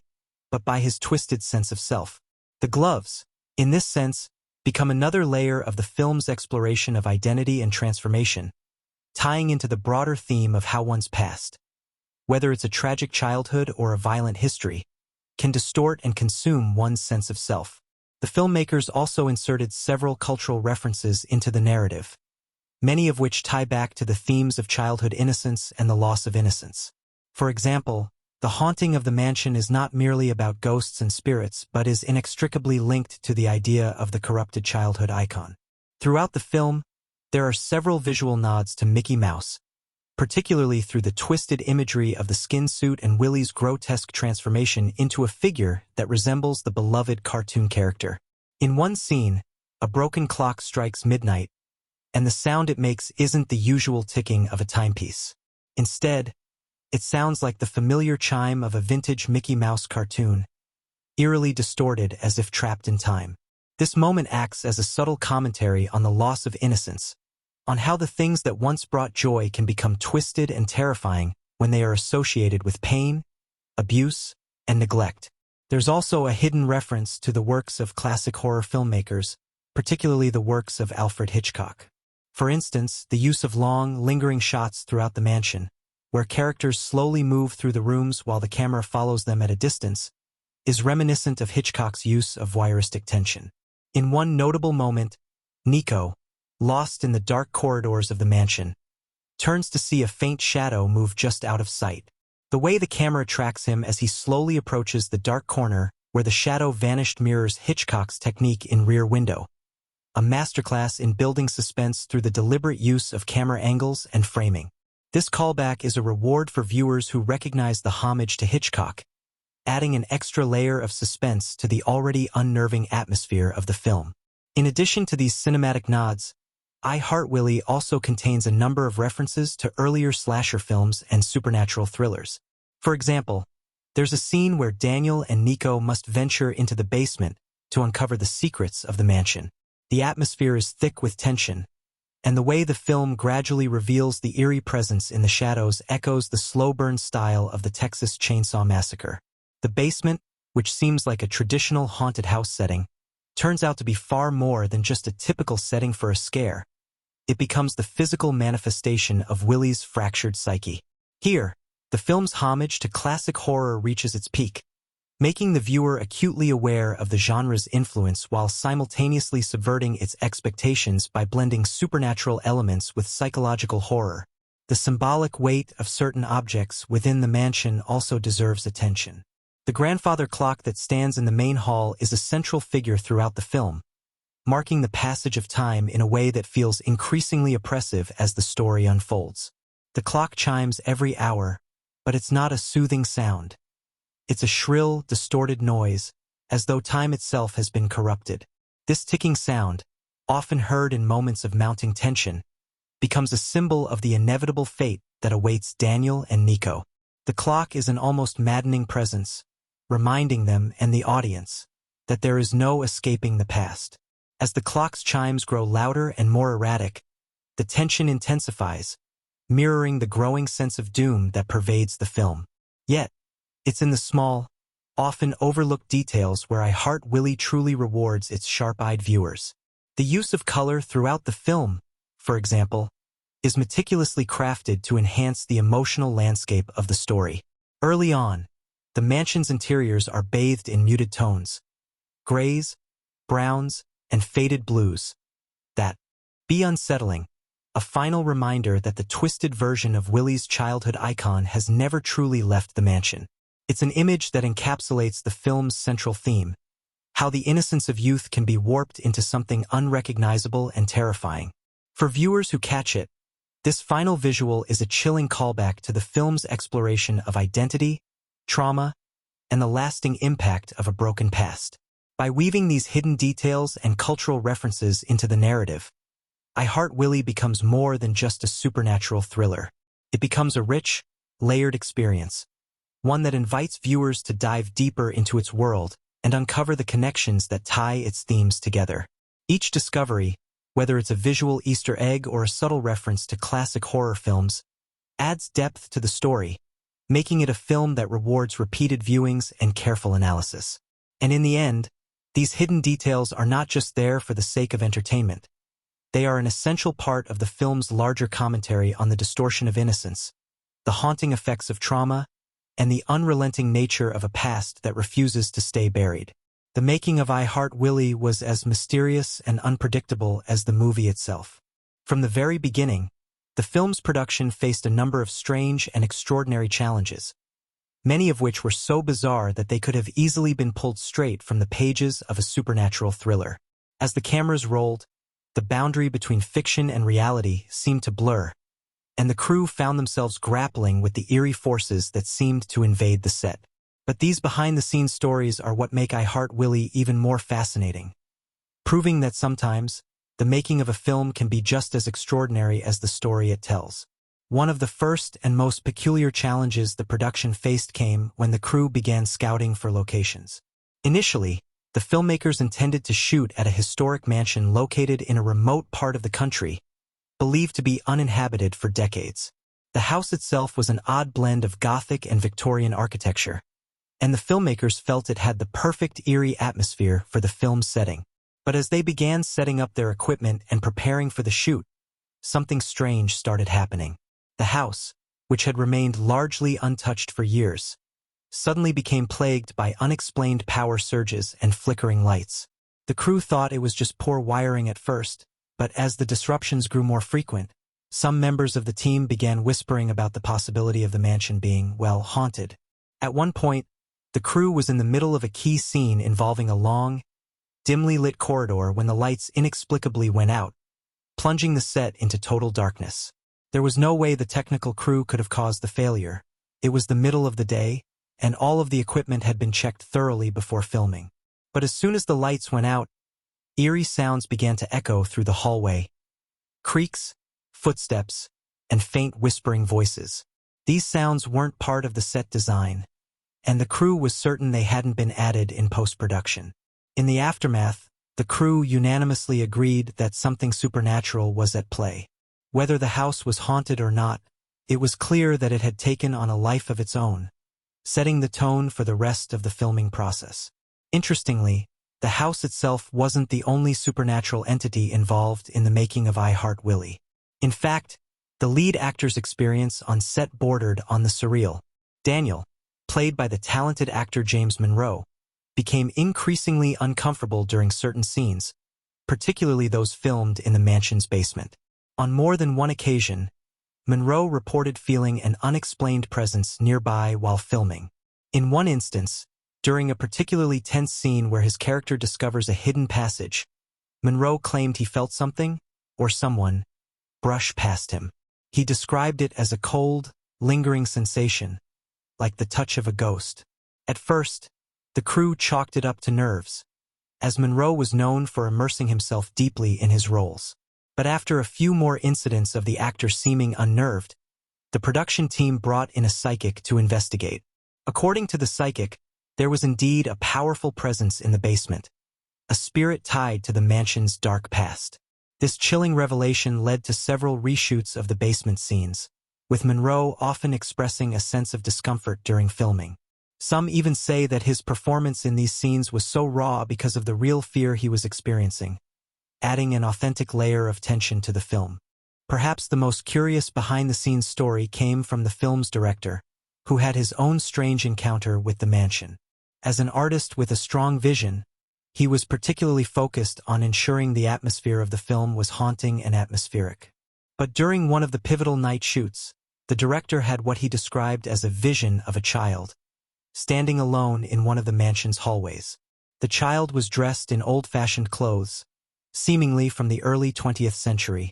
Speaker 1: but by his twisted sense of self. The gloves, in this sense, become another layer of the film's exploration of identity and transformation, tying into the broader theme of how one's past, whether it's a tragic childhood or a violent history, can distort and consume one's sense of self. The filmmakers also inserted several cultural references into the narrative, many of which tie back to the themes of childhood innocence and the loss of innocence. For example, the haunting of the mansion is not merely about ghosts and spirits, but is inextricably linked to the idea of the corrupted childhood icon. Throughout the film, there are several visual nods to Mickey Mouse, particularly through the twisted imagery of the skin suit and Willie's grotesque transformation into a figure that resembles the beloved cartoon character. In one scene, a broken clock strikes midnight, and the sound it makes isn't the usual ticking of a timepiece. Instead, it sounds like the familiar chime of a vintage Mickey Mouse cartoon, eerily distorted as if trapped in time. This moment acts as a subtle commentary on the loss of innocence, on how the things that once brought joy can become twisted and terrifying when they are associated with pain, abuse, and neglect. There's also a hidden reference to the works of classic horror filmmakers, particularly the works of Alfred Hitchcock. For instance, the use of long, lingering shots throughout the mansion, where characters slowly move through the rooms while the camera follows them at a distance, is reminiscent of Hitchcock's use of voyeuristic tension. In one notable moment, Nico, lost in the dark corridors of the mansion, turns to see a faint shadow move just out of sight. The way the camera tracks him as he slowly approaches the dark corner where the shadow vanished mirrors Hitchcock's technique in Rear Window, a masterclass in building suspense through the deliberate use of camera angles and framing. This callback is a reward for viewers who recognize the homage to Hitchcock, adding an extra layer of suspense to the already unnerving atmosphere of the film. In addition to these cinematic nods, I Heart Willie also contains a number of references to earlier slasher films and supernatural thrillers. For example, there's a scene where Daniel and Nico must venture into the basement to uncover the secrets of the mansion. The atmosphere is thick with tension, and the way the film gradually reveals the eerie presence in the shadows echoes the slow burn style of the Texas Chainsaw Massacre. The basement, which seems like a traditional haunted house setting, turns out to be far more than just a typical setting for a scare. It becomes the physical manifestation of Willie's fractured psyche. Here, the film's homage to classic horror reaches its peak, making the viewer acutely aware of the genre's influence while simultaneously subverting its expectations by blending supernatural elements with psychological horror. The symbolic weight of certain objects within the mansion also deserves attention. The grandfather clock that stands in the main hall is a central figure throughout the film, marking the passage of time in a way that feels increasingly oppressive as the story unfolds. The clock chimes every hour, but it's not a soothing sound. It's a shrill, distorted noise, as though time itself has been corrupted. This ticking sound, often heard in moments of mounting tension, becomes a symbol of the inevitable fate that awaits Daniel and Nico. The clock is an almost maddening presence, reminding them and the audience that there is no escaping the past. As the clock's chimes grow louder and more erratic, the tension intensifies, mirroring the growing sense of doom that pervades the film. Yet, it's in the small, often overlooked details where I Heart Willie truly rewards its sharp-eyed viewers. The use of color throughout the film, for example, is meticulously crafted to enhance the emotional landscape of the story. Early on, the mansion's interiors are bathed in muted tones, grays, browns, and faded blues, that be unsettling, a final reminder that the twisted version of Willie's childhood icon has never truly left the mansion. It's an image that encapsulates the film's central theme, how the innocence of youth can be warped into something unrecognizable and terrifying. For viewers who catch it, this final visual is a chilling callback to the film's exploration of identity, trauma, and the lasting impact of a broken past. By weaving these hidden details and cultural references into the narrative, I Heart Willie becomes more than just a supernatural thriller. It becomes a rich, layered experience, one that invites viewers to dive deeper into its world and uncover the connections that tie its themes together. Each discovery, whether it's a visual Easter egg or a subtle reference to classic horror films, adds depth to the story, making it a film that rewards repeated viewings and careful analysis. And in the end, these hidden details are not just there for the sake of entertainment. They are an essential part of the film's larger commentary on the distortion of innocence, the haunting effects of trauma, and the unrelenting nature of a past that refuses to stay buried. The making of I Heart Willie was as mysterious and unpredictable as the movie itself. From the very beginning, the film's production faced a number of strange and extraordinary challenges, many of which were so bizarre that they could have easily been pulled straight from the pages of a supernatural thriller. As the cameras rolled, the boundary between fiction and reality seemed to blur, and the crew found themselves grappling with the eerie forces that seemed to invade the set. But these behind-the-scenes stories are what make I Heart Willie even more fascinating, proving that sometimes, the making of a film can be just as extraordinary as the story it tells. One of the first and most peculiar challenges the production faced came when the crew began scouting for locations. Initially, the filmmakers intended to shoot at a historic mansion located in a remote part of the country, believed to be uninhabited for decades. The house itself was an odd blend of Gothic and Victorian architecture, and the filmmakers felt it had the perfect eerie atmosphere for the film's setting. But as they began setting up their equipment and preparing for the shoot, something strange started happening. The house, which had remained largely untouched for years, suddenly became plagued by unexplained power surges and flickering lights. The crew thought it was just poor wiring at first, but as the disruptions grew more frequent, some members of the team began whispering about the possibility of the mansion being, well, haunted. At one point, the crew was in the middle of a key scene involving a long, dimly lit corridor when the lights inexplicably went out, plunging the set into total darkness. There was no way the technical crew could have caused the failure. It was the middle of the day, and all of the equipment had been checked thoroughly before filming. But as soon as the lights went out, eerie sounds began to echo through the hallway. Creaks, footsteps, and faint whispering voices. These sounds weren't part of the set design, and the crew was certain they hadn't been added in post-production. In the aftermath, the crew unanimously agreed that something supernatural was at play. Whether the house was haunted or not, it was clear that it had taken on a life of its own, setting the tone for the rest of the filming process. Interestingly, the house itself wasn't the only supernatural entity involved in the making of I Heart Willie. In fact, the lead actor's experience on set bordered on the surreal. Daniel, played by the talented actor James Monroe, became increasingly uncomfortable during certain scenes, particularly those filmed in the mansion's basement. On more than one occasion, Monroe reported feeling an unexplained presence nearby while filming. In one instance, During a particularly tense scene where his character discovers a hidden passage, Monroe claimed he felt something, or someone, brush past him. He described it as a cold, lingering sensation, like the touch of a ghost. At first, the crew chalked it up to nerves, as Monroe was known for immersing himself deeply in his roles. But after a few more incidents of the actor seeming unnerved, the production team brought in a psychic to investigate. According to the psychic, there was indeed a powerful presence in the basement, a spirit tied to the mansion's dark past. This chilling revelation led to several reshoots of the basement scenes, with Monroe often expressing a sense of discomfort during filming. Some even say that his performance in these scenes was so raw because of the real fear he was experiencing, adding an authentic layer of tension to the film. Perhaps the most curious behind-the-scenes story came from the film's director, who had his own strange encounter with the mansion. As an artist with a strong vision, he was particularly focused on ensuring the atmosphere of the film was haunting and atmospheric. But during one of the pivotal night shoots, the director had what he described as a vision of a child, standing alone in one of the mansion's hallways. The child was dressed in old-fashioned clothes, seemingly from the early 20th century,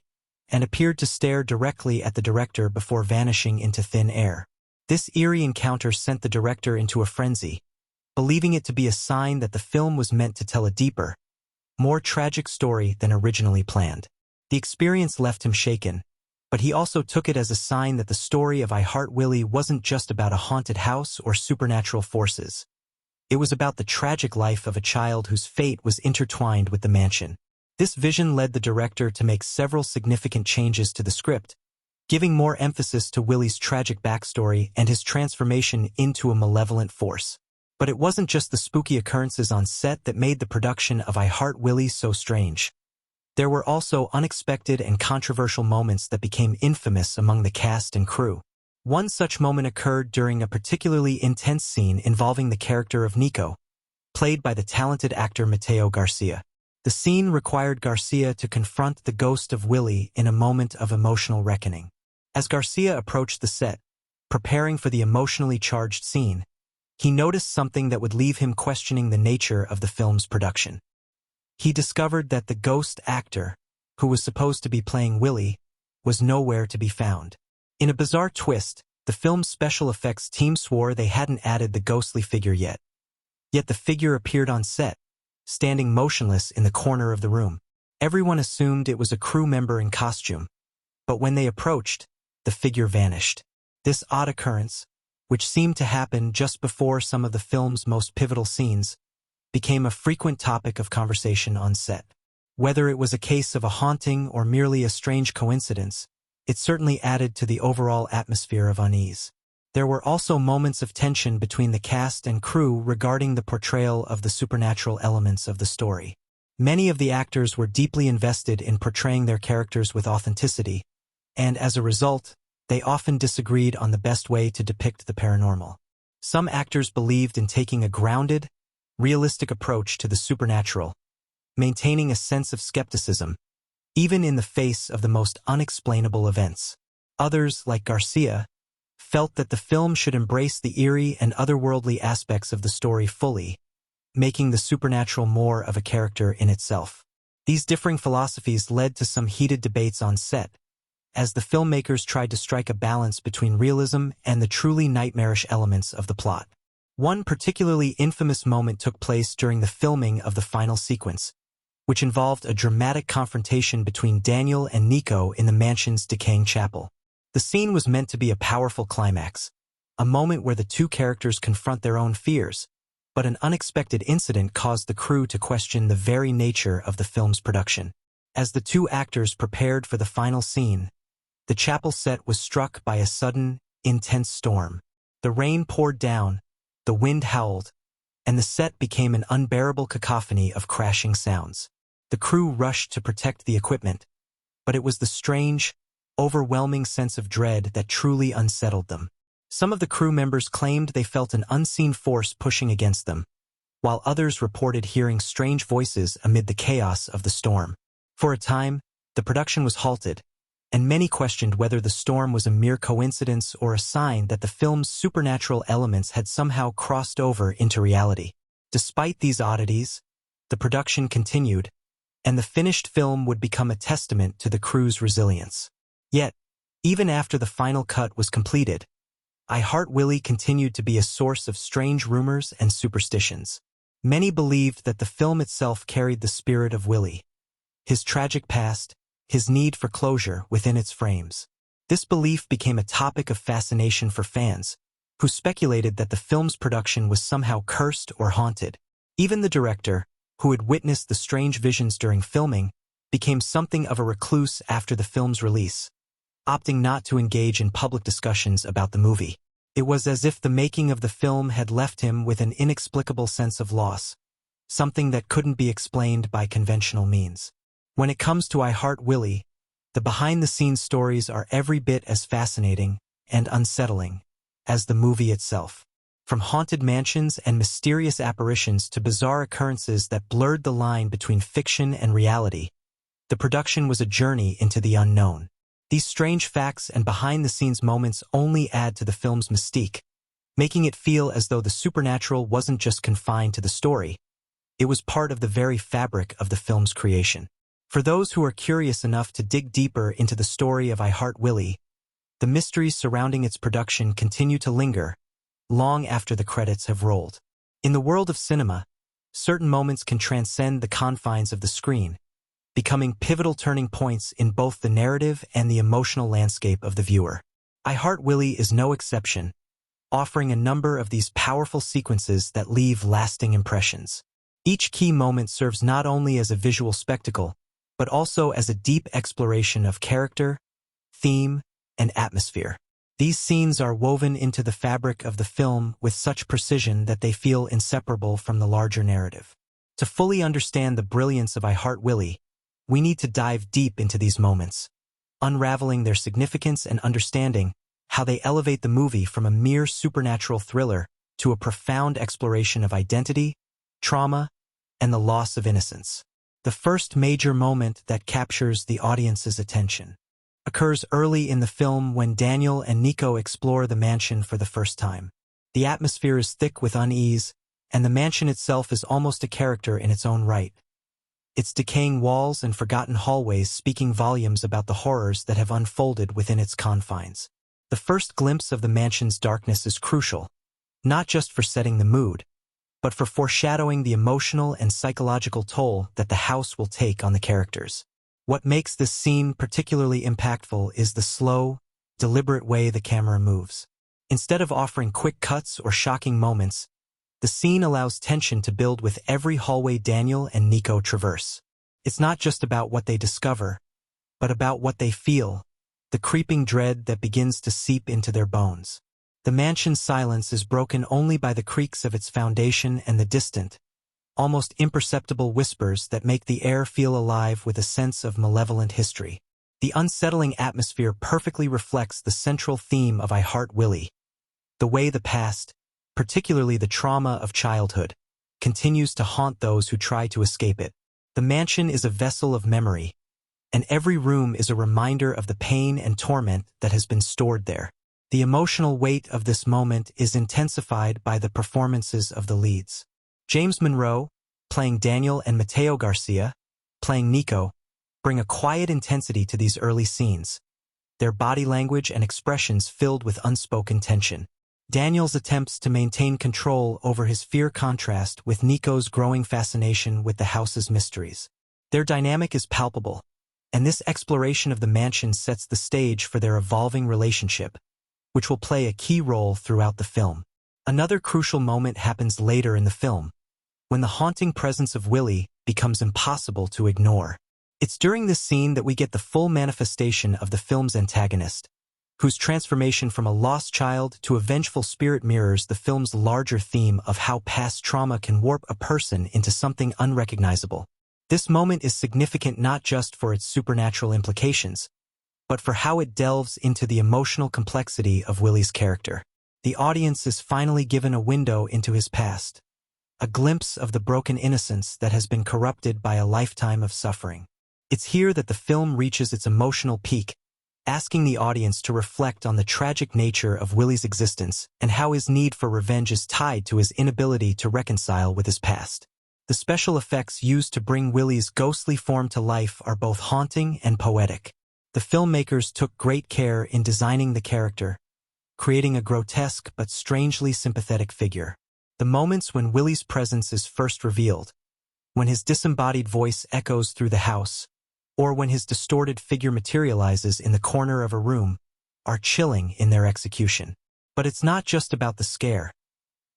Speaker 1: and appeared to stare directly at the director before vanishing into thin air. This eerie encounter sent the director into a frenzy, believing it to be a sign that the film was meant to tell a deeper, more tragic story than originally planned. The experience left him shaken, but he also took it as a sign that the story of I Heart Willie wasn't just about a haunted house or supernatural forces. It was about the tragic life of a child whose fate was intertwined with the mansion. This vision led the director to make several significant changes to the script, giving more emphasis to Willie's tragic backstory and his transformation into a malevolent force. But it wasn't just the spooky occurrences on set that made the production of I Heart Willie so strange. There were also unexpected and controversial moments that became infamous among the cast and crew. One such moment occurred during a particularly intense scene involving the character of Nico, played by the talented actor Mateo Garcia. The scene required Garcia to confront the ghost of Willie in a moment of emotional reckoning. As Garcia approached the set, preparing for the emotionally charged scene, he noticed something that would leave him questioning the nature of the film's production. He discovered that the ghost actor, who was supposed to be playing Willie, was nowhere to be found. In a bizarre twist, the film's special effects team swore they hadn't added the ghostly figure yet. Yet the figure appeared on set, standing motionless in the corner of the room. Everyone assumed it was a crew member in costume, but when they approached, the figure vanished. This odd occurrence, which seemed to happen just before some of the film's most pivotal scenes, became a frequent topic of conversation on set. Whether it was a case of a haunting or merely a strange coincidence, it certainly added to the overall atmosphere of unease. There were also moments of tension between the cast and crew regarding the portrayal of the supernatural elements of the story. Many of the actors were deeply invested in portraying their characters with authenticity, and as a result, they often disagreed on the best way to depict the paranormal. Some actors believed in taking a grounded, realistic approach to the supernatural, maintaining a sense of skepticism, even in the face of the most unexplainable events. Others, like Garcia, felt that the film should embrace the eerie and otherworldly aspects of the story fully, making the supernatural more of a character in itself. These differing philosophies led to some heated debates on set, as the filmmakers tried to strike a balance between realism and the truly nightmarish elements of the plot. One particularly infamous moment took place during the filming of the final sequence, which involved a dramatic confrontation between Daniel and Nico in the mansion's decaying chapel. The scene was meant to be a powerful climax, a moment where the two characters confront their own fears, but an unexpected incident caused the crew to question the very nature of the film's production. As the two actors prepared for the final scene, the chapel set was struck by a sudden, intense storm. The rain poured down, the wind howled, and the set became an unbearable cacophony of crashing sounds. The crew rushed to protect the equipment, but it was the strange, overwhelming sense of dread that truly unsettled them. Some of the crew members claimed they felt an unseen force pushing against them, while others reported hearing strange voices amid the chaos of the storm. For a time, the production was halted, and many questioned whether the storm was a mere coincidence or a sign that the film's supernatural elements had somehow crossed over into reality. Despite these oddities, the production continued, and the finished film would become a testament to the crew's resilience. Yet, even after the final cut was completed, I Heart Willie continued to be a source of strange rumors and superstitions. Many believed that the film itself carried the spirit of Willie, his tragic past, his need for closure within its frames. This belief became a topic of fascination for fans, who speculated that the film's production was somehow cursed or haunted. Even the director, who had witnessed the strange visions during filming, became something of a recluse after the film's release, opting not to engage in public discussions about the movie. It was as if the making of the film had left him with an inexplicable sense of loss, something that couldn't be explained by conventional means. When it comes to I Heart Willie, the behind-the-scenes stories are every bit as fascinating and unsettling as the movie itself. From haunted mansions and mysterious apparitions to bizarre occurrences that blurred the line between fiction and reality, the production was a journey into the unknown. These strange facts and behind-the-scenes moments only add to the film's mystique, making it feel as though the supernatural wasn't just confined to the story, it was part of the very fabric of the film's creation. For those who are curious enough to dig deeper into the story of I Heart Willie, the mysteries surrounding its production continue to linger, long after the credits have rolled. In the world of cinema, certain moments can transcend the confines of the screen, becoming pivotal turning points in both the narrative and the emotional landscape of the viewer. I Heart Willie is no exception, offering a number of these powerful sequences that leave lasting impressions. Each key moment serves not only as a visual spectacle, but also as a deep exploration of character, theme, and atmosphere. These scenes are woven into the fabric of the film with such precision that they feel inseparable from the larger narrative. To fully understand the brilliance of I Heart Willie, we need to dive deep into these moments, unraveling their significance and understanding how they elevate the movie from a mere supernatural thriller to a profound exploration of identity, trauma, and the loss of innocence. The first major moment that captures the audience's attention occurs early in the film when Daniel and Nico explore the mansion for the first time. The atmosphere is thick with unease, and the mansion itself is almost a character in its own right. Its decaying walls and forgotten hallways speaking volumes about the horrors that have unfolded within its confines. The first glimpse of the mansion's darkness is crucial, not just for setting the mood, but for foreshadowing the emotional and psychological toll that the house will take on the characters. What makes this scene particularly impactful is the slow, deliberate way the camera moves. Instead of offering quick cuts or shocking moments, the scene allows tension to build with every hallway Daniel and Nico traverse. It's not just about what they discover, but about what they feel, the creeping dread that begins to seep into their bones. The mansion's silence is broken only by the creaks of its foundation and the distant, almost imperceptible whispers that make the air feel alive with a sense of malevolent history. The unsettling atmosphere perfectly reflects the central theme of I Heart Willie, the way the past, particularly the trauma of childhood, continues to haunt those who try to escape it. The mansion is a vessel of memory, and every room is a reminder of the pain and torment that has been stored there. The emotional weight of this moment is intensified by the performances of the leads. James Monroe, playing Daniel, and Mateo Garcia, playing Nico, bring a quiet intensity to these early scenes, their body language and expressions filled with unspoken tension. Daniel's attempts to maintain control over his fear contrast with Nico's growing fascination with the house's mysteries. Their dynamic is palpable, and this exploration of the mansion sets the stage for their evolving relationship, which will play a key role throughout the film. Another crucial moment happens later in the film, when the haunting presence of Willie becomes impossible to ignore. It's during this scene that we get the full manifestation of the film's antagonist, whose transformation from a lost child to a vengeful spirit mirrors the film's larger theme of how past trauma can warp a person into something unrecognizable. This moment is significant not just for its supernatural implications, but for how it delves into the emotional complexity of Willie's character. The audience is finally given a window into his past, a glimpse of the broken innocence that has been corrupted by a lifetime of suffering. It's here that the film reaches its emotional peak, asking the audience to reflect on the tragic nature of Willie's existence and how his need for revenge is tied to his inability to reconcile with his past. The special effects used to bring Willie's ghostly form to life are both haunting and poetic. The filmmakers took great care in designing the character, creating a grotesque but strangely sympathetic figure. The moments when Willie's presence is first revealed, when his disembodied voice echoes through the house, or when his distorted figure materializes in the corner of a room, are chilling in their execution. But it's not just about the scare.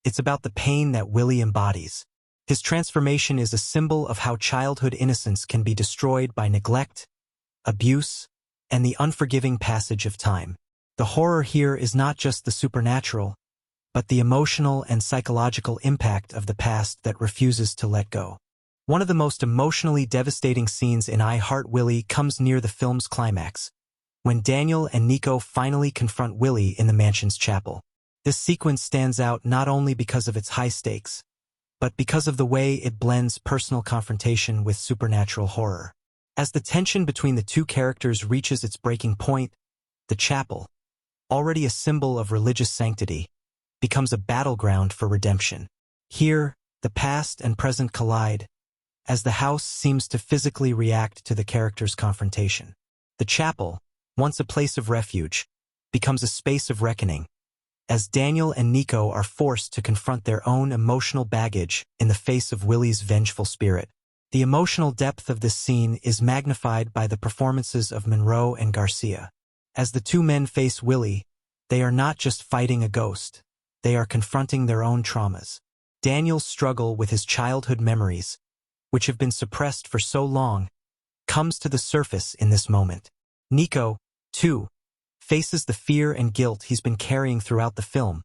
Speaker 1: It's about the pain that Willie embodies. His transformation is a symbol of how childhood innocence can be destroyed by neglect, abuse, and the unforgiving passage of time. The horror here is not just the supernatural, but the emotional and psychological impact of the past that refuses to let go. One of the most emotionally devastating scenes in I Heart Willie comes near the film's climax, when Daniel and Nico finally confront Willie in the mansion's chapel. This sequence stands out not only because of its high stakes, but because of the way it blends personal confrontation with supernatural horror. As the tension between the two characters reaches its breaking point, the chapel, already a symbol of religious sanctity, becomes a battleground for redemption. Here, the past and present collide, as the house seems to physically react to the characters' confrontation. The chapel, once a place of refuge, becomes a space of reckoning, as Daniel and Nico are forced to confront their own emotional baggage in the face of Willie's vengeful spirit. The emotional depth of this scene is magnified by the performances of Monroe and Garcia. As the two men face Willie, they are not just fighting a ghost, they are confronting their own traumas. Daniel's struggle with his childhood memories, which have been suppressed for so long, comes to the surface in this moment. Nico, too, faces the fear and guilt he's been carrying throughout the film,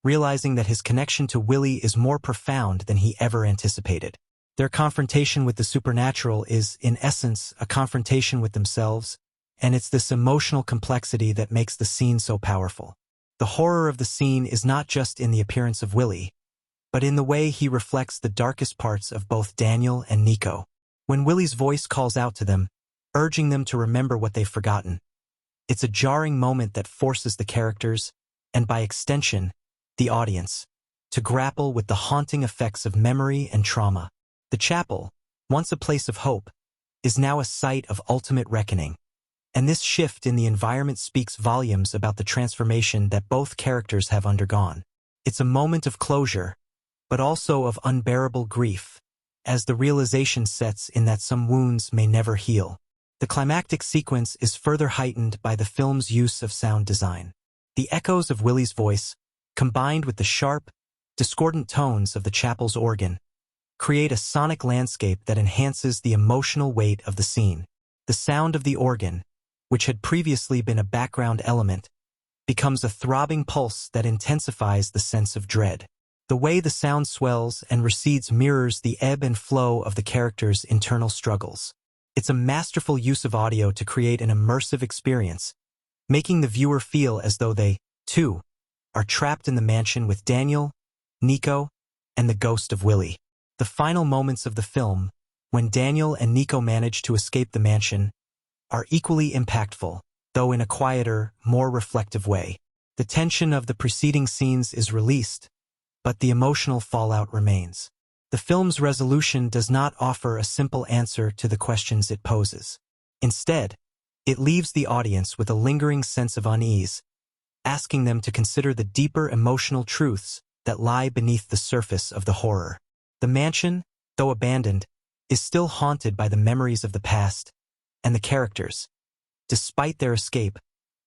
Speaker 1: realizing that his connection to Willie is more profound than he ever anticipated. Their confrontation with the supernatural is, in essence, a confrontation with themselves, and it's this emotional complexity that makes the scene so powerful. The horror of the scene is not just in the appearance of Willie, but in the way he reflects the darkest parts of both Daniel and Nico. When Willie's voice calls out to them, urging them to remember what they've forgotten, it's a jarring moment that forces the characters, and by extension, the audience, to grapple with the haunting effects of memory and trauma. The chapel, once a place of hope, is now a site of ultimate reckoning. And this shift in the environment speaks volumes about the transformation that both characters have undergone. It's a moment of closure, but also of unbearable grief, as the realization sets in that some wounds may never heal. The climactic sequence is further heightened by the film's use of sound design. The echoes of Willie's voice, combined with the sharp, discordant tones of the chapel's organ, create a sonic landscape that enhances the emotional weight of the scene. The sound of the organ, which had previously been a background element, becomes a throbbing pulse that intensifies the sense of dread. The way the sound swells and recedes mirrors the ebb and flow of the characters' internal struggles. It's a masterful use of audio to create an immersive experience, making the viewer feel as though they, too, are trapped in the mansion with Daniel, Nico, and the ghost of Willie. The final moments of the film, when Daniel and Nico manage to escape the mansion, are equally impactful, though in a quieter, more reflective way. The tension of the preceding scenes is released, but the emotional fallout remains. The film's resolution does not offer a simple answer to the questions it poses. Instead, it leaves the audience with a lingering sense of unease, asking them to consider the deeper emotional truths that lie beneath the surface of the horror. The mansion, though abandoned, is still haunted by the memories of the past, and the characters, despite their escape,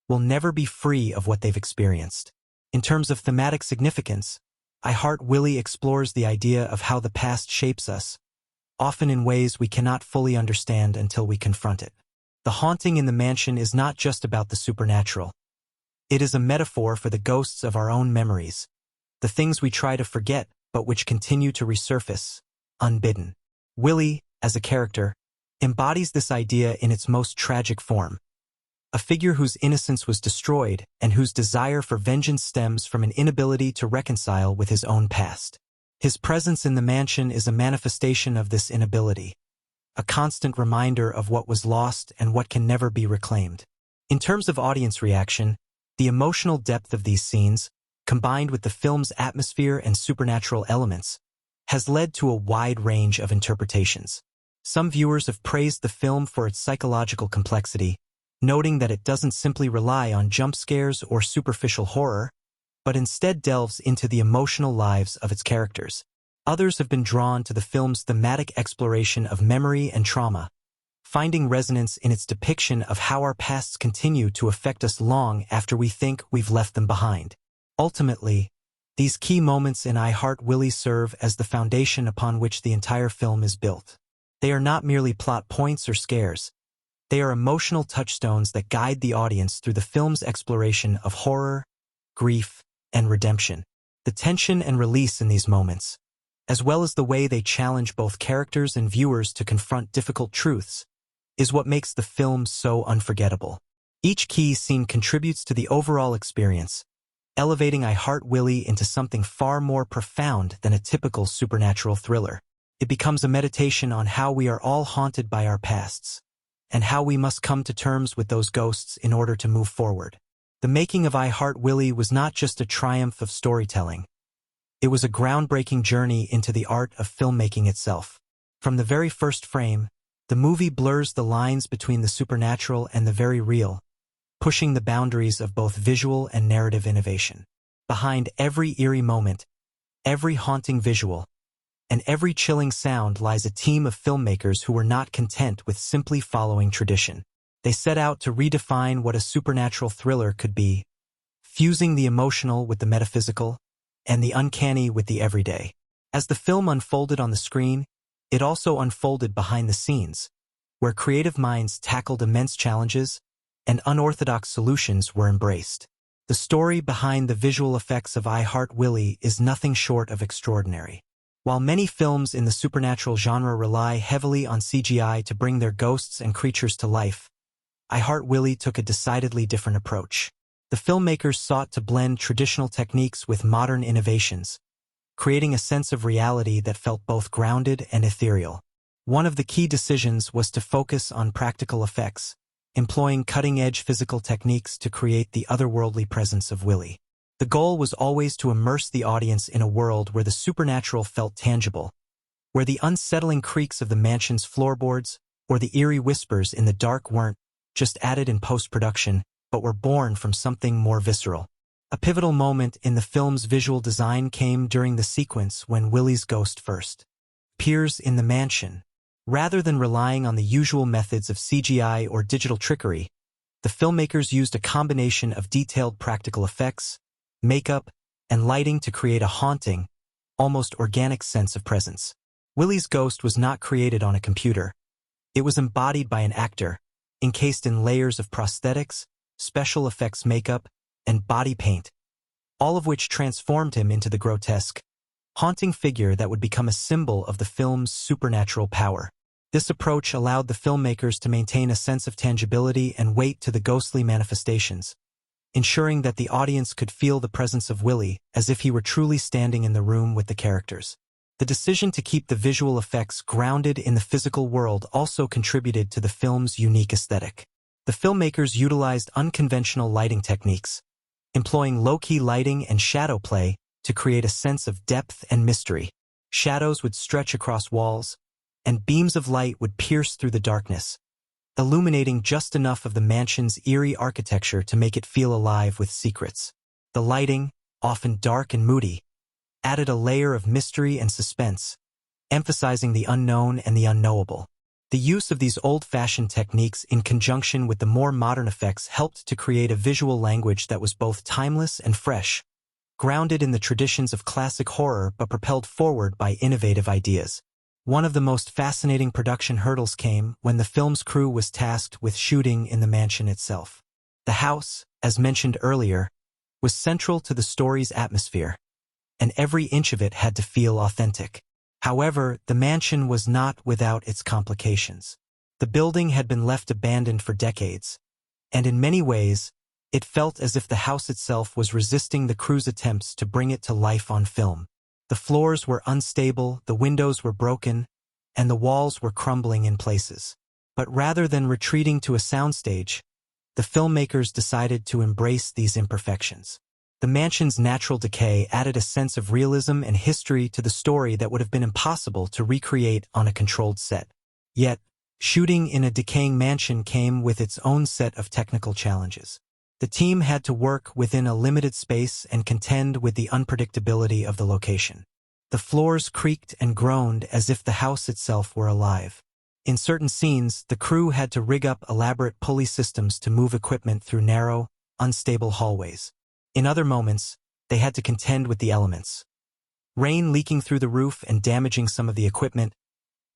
Speaker 1: will never be free of what they've experienced. In terms of thematic significance, I Heart Willie explores the idea of how the past shapes us, often in ways we cannot fully understand until we confront it. The haunting in the mansion is not just about the supernatural. It is a metaphor for the ghosts of our own memories, the things we try to forget but which continue to resurface, unbidden. Willie, as a character, embodies this idea in its most tragic form. A figure whose innocence was destroyed and whose desire for vengeance stems from an inability to reconcile with his own past. His presence in the mansion is a manifestation of this inability, a constant reminder of what was lost and what can never be reclaimed. In terms of audience reaction, the emotional depth of these scenes, combined with the film's atmosphere and supernatural elements, has led to a wide range of interpretations. Some viewers have praised the film for its psychological complexity, noting that it doesn't simply rely on jump scares or superficial horror, but instead delves into the emotional lives of its characters. Others have been drawn to the film's thematic exploration of memory and trauma, finding resonance in its depiction of how our pasts continue to affect us long after we think we've left them behind. Ultimately, these key moments in I Heart Willie serve as the foundation upon which the entire film is built. They are not merely plot points or scares. They are emotional touchstones that guide the audience through the film's exploration of horror, grief, and redemption. The tension and release in these moments, as well as the way they challenge both characters and viewers to confront difficult truths, is what makes the film so unforgettable. Each key scene contributes to the overall experience, elevating I Heart Willie into something far more profound than a typical supernatural thriller. It becomes a meditation on how we are all haunted by our pasts, and how we must come to terms with those ghosts in order to move forward. The making of I Heart Willie was not just a triumph of storytelling. It was a groundbreaking journey into the art of filmmaking itself. From the very first frame, the movie blurs the lines between the supernatural and the very real, pushing the boundaries of both visual and narrative innovation. Behind every eerie moment, every haunting visual, and every chilling sound lies a team of filmmakers who were not content with simply following tradition. They set out to redefine what a supernatural thriller could be, fusing the emotional with the metaphysical, and the uncanny with the everyday. As the film unfolded on the screen, it also unfolded behind the scenes, where creative minds tackled immense challenges and unorthodox solutions were embraced. The story behind the visual effects of I Heart Willie is nothing short of extraordinary. While many films in the supernatural genre rely heavily on CGI to bring their ghosts and creatures to life, I Heart Willie took a decidedly different approach. The filmmakers sought to blend traditional techniques with modern innovations, creating a sense of reality that felt both grounded and ethereal. One of the key decisions was to focus on practical effects, employing cutting-edge physical techniques to create the otherworldly presence of Willie. The goal was always to immerse the audience in a world where the supernatural felt tangible, where the unsettling creaks of the mansion's floorboards or the eerie whispers in the dark weren't just added in post-production, but were born from something more visceral. A pivotal moment in the film's visual design came during the sequence when Willie's ghost first appears in the mansion. Rather than relying on the usual methods of CGI or digital trickery, the filmmakers used a combination of detailed practical effects, makeup, and lighting to create a haunting, almost organic sense of presence. Willie's ghost was not created on a computer. It was embodied by an actor, encased in layers of prosthetics, special effects makeup, and body paint, all of which transformed him into the grotesque, haunting figure that would become a symbol of the film's supernatural power. This approach allowed the filmmakers to maintain a sense of tangibility and weight to the ghostly manifestations, ensuring that the audience could feel the presence of Willie as if he were truly standing in the room with the characters. The decision to keep the visual effects grounded in the physical world also contributed to the film's unique aesthetic. The filmmakers utilized unconventional lighting techniques, employing low-key lighting and shadow play to create a sense of depth and mystery. Shadows would stretch across walls, and beams of light would pierce through the darkness, illuminating just enough of the mansion's eerie architecture to make it feel alive with secrets. The lighting, often dark and moody, added a layer of mystery and suspense, emphasizing the unknown and the unknowable. The use of these old-fashioned techniques in conjunction with the more modern effects helped to create a visual language that was both timeless and fresh, grounded in the traditions of classic horror but propelled forward by innovative ideas. One of the most fascinating production hurdles came when the film's crew was tasked with shooting in the mansion itself. The house, as mentioned earlier, was central to the story's atmosphere, and every inch of it had to feel authentic. However, the mansion was not without its complications. The building had been left abandoned for decades, and in many ways, it felt as if the house itself was resisting the crew's attempts to bring it to life on film. The floors were unstable, the windows were broken, and the walls were crumbling in places. But rather than retreating to a soundstage, the filmmakers decided to embrace these imperfections. The mansion's natural decay added a sense of realism and history to the story that would have been impossible to recreate on a controlled set. Yet, shooting in a decaying mansion came with its own set of technical challenges. The team had to work within a limited space and contend with the unpredictability of the location. The floors creaked and groaned as if the house itself were alive. In certain scenes, the crew had to rig up elaborate pulley systems to move equipment through narrow, unstable hallways. In other moments, they had to contend with the elements. Rain leaking through the roof and damaging some of the equipment,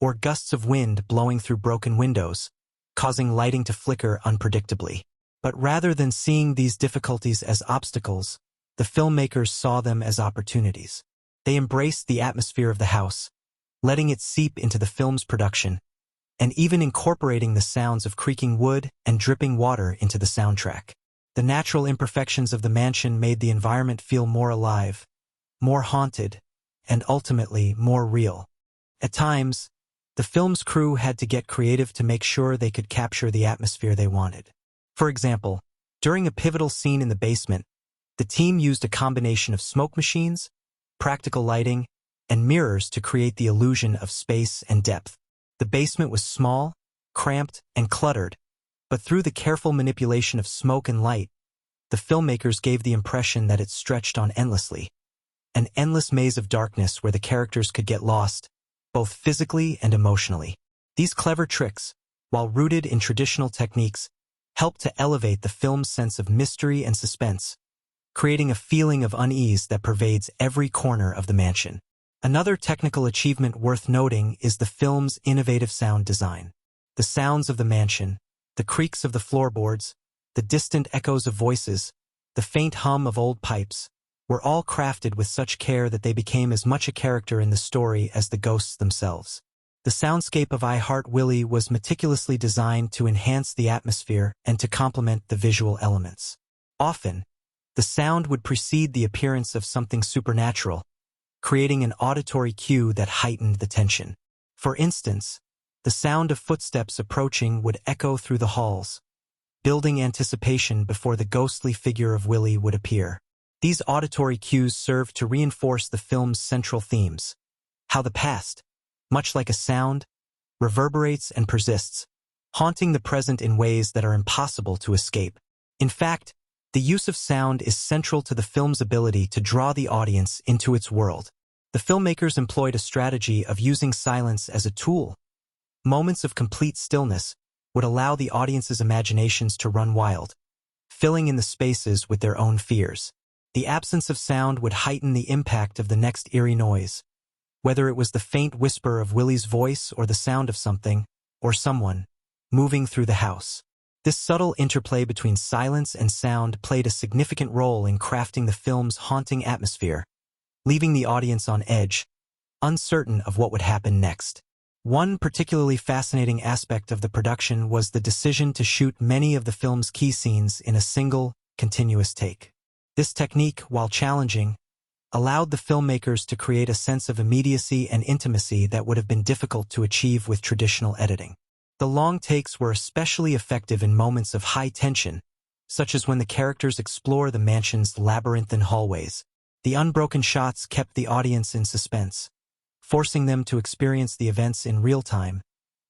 Speaker 1: or gusts of wind blowing through broken windows, causing lighting to flicker unpredictably. But rather than seeing these difficulties as obstacles, the filmmakers saw them as opportunities. They embraced the atmosphere of the house, letting it seep into the film's production, and even incorporating the sounds of creaking wood and dripping water into the soundtrack. The natural imperfections of the mansion made the environment feel more alive, more haunted, and ultimately more real. At times, the film's crew had to get creative to make sure they could capture the atmosphere they wanted. For example, during a pivotal scene in the basement, the team used a combination of smoke machines, practical lighting, and mirrors to create the illusion of space and depth. The basement was small, cramped, and cluttered, but through the careful manipulation of smoke and light, the filmmakers gave the impression that it stretched on endlessly. An endless maze of darkness where the characters could get lost, both physically and emotionally. These clever tricks, while rooted in traditional techniques, helped to elevate the film's sense of mystery and suspense, creating a feeling of unease that pervades every corner of the mansion. Another technical achievement worth noting is the film's innovative sound design. The sounds of the mansion, the creaks of the floorboards, the distant echoes of voices, the faint hum of old pipes, were all crafted with such care that they became as much a character in the story as the ghosts themselves. The soundscape of I Heart Willie was meticulously designed to enhance the atmosphere and to complement the visual elements. Often, the sound would precede the appearance of something supernatural, creating an auditory cue that heightened the tension. For instance, the sound of footsteps approaching would echo through the halls, building anticipation before the ghostly figure of Willie would appear. These auditory cues served to reinforce the film's central themes: how the past, much like a sound, reverberates and persists, haunting the present in ways that are impossible to escape. In fact, the use of sound is central to the film's ability to draw the audience into its world. The filmmakers employed a strategy of using silence as a tool. Moments of complete stillness would allow the audience's imaginations to run wild, filling in the spaces with their own fears. The absence of sound would heighten the impact of the next eerie noise, whether it was the faint whisper of Willie's voice or the sound of something, or someone, moving through the house. This subtle interplay between silence and sound played a significant role in crafting the film's haunting atmosphere, leaving the audience on edge, uncertain of what would happen next. One particularly fascinating aspect of the production was the decision to shoot many of the film's key scenes in a single, continuous take. This technique, while challenging, allowed the filmmakers to create a sense of immediacy and intimacy that would have been difficult to achieve with traditional editing. The long takes were especially effective in moments of high tension, such as when the characters explore the mansion's labyrinthine hallways. The unbroken shots kept the audience in suspense, forcing them to experience the events in real time,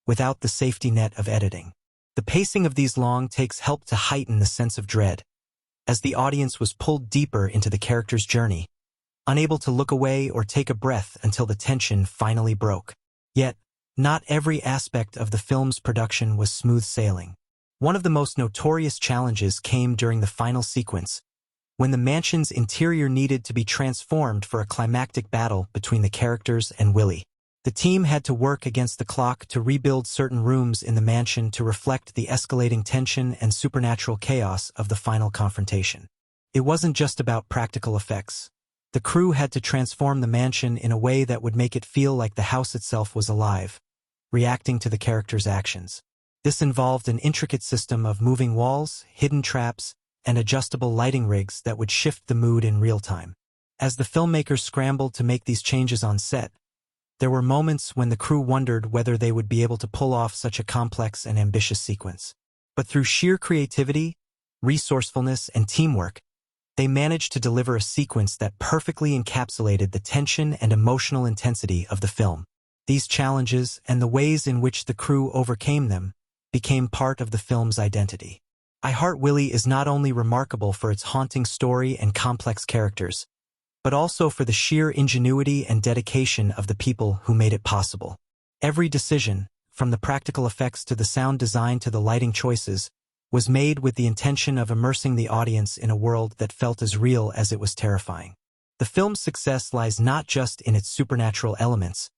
Speaker 1: without the safety net of editing. The pacing of these long takes helped to heighten the sense of dread, as the audience was pulled deeper into the character's journey, unable to look away or take a breath until the tension finally broke. Yet, not every aspect of the film's production was smooth sailing. One of the most notorious challenges came during the final sequence, when the mansion's interior needed to be transformed for a climactic battle between the characters and Willie. The team had to work against the clock to rebuild certain rooms in the mansion to reflect the escalating tension and supernatural chaos of the final confrontation. It wasn't just about practical effects. The crew had to transform the mansion in a way that would make it feel like the house itself was alive, reacting to the characters' actions. This involved an intricate system of moving walls, hidden traps, and adjustable lighting rigs that would shift the mood in real time. As the filmmakers scrambled to make these changes on set, there were moments when the crew wondered whether they would be able to pull off such a complex and ambitious sequence. But through sheer creativity, resourcefulness, and teamwork, they managed to deliver a sequence that perfectly encapsulated the tension and emotional intensity of the film. These challenges and the ways in which the crew overcame them became part of the film's identity. I Heart Willie is not only remarkable for its haunting story and complex characters, but also for the sheer ingenuity and dedication of the people who made it possible. Every decision, from the practical effects to the sound design to the lighting choices, was made with the intention of immersing the audience in a world that felt as real as it was terrifying. The film's success lies not just in its supernatural elements,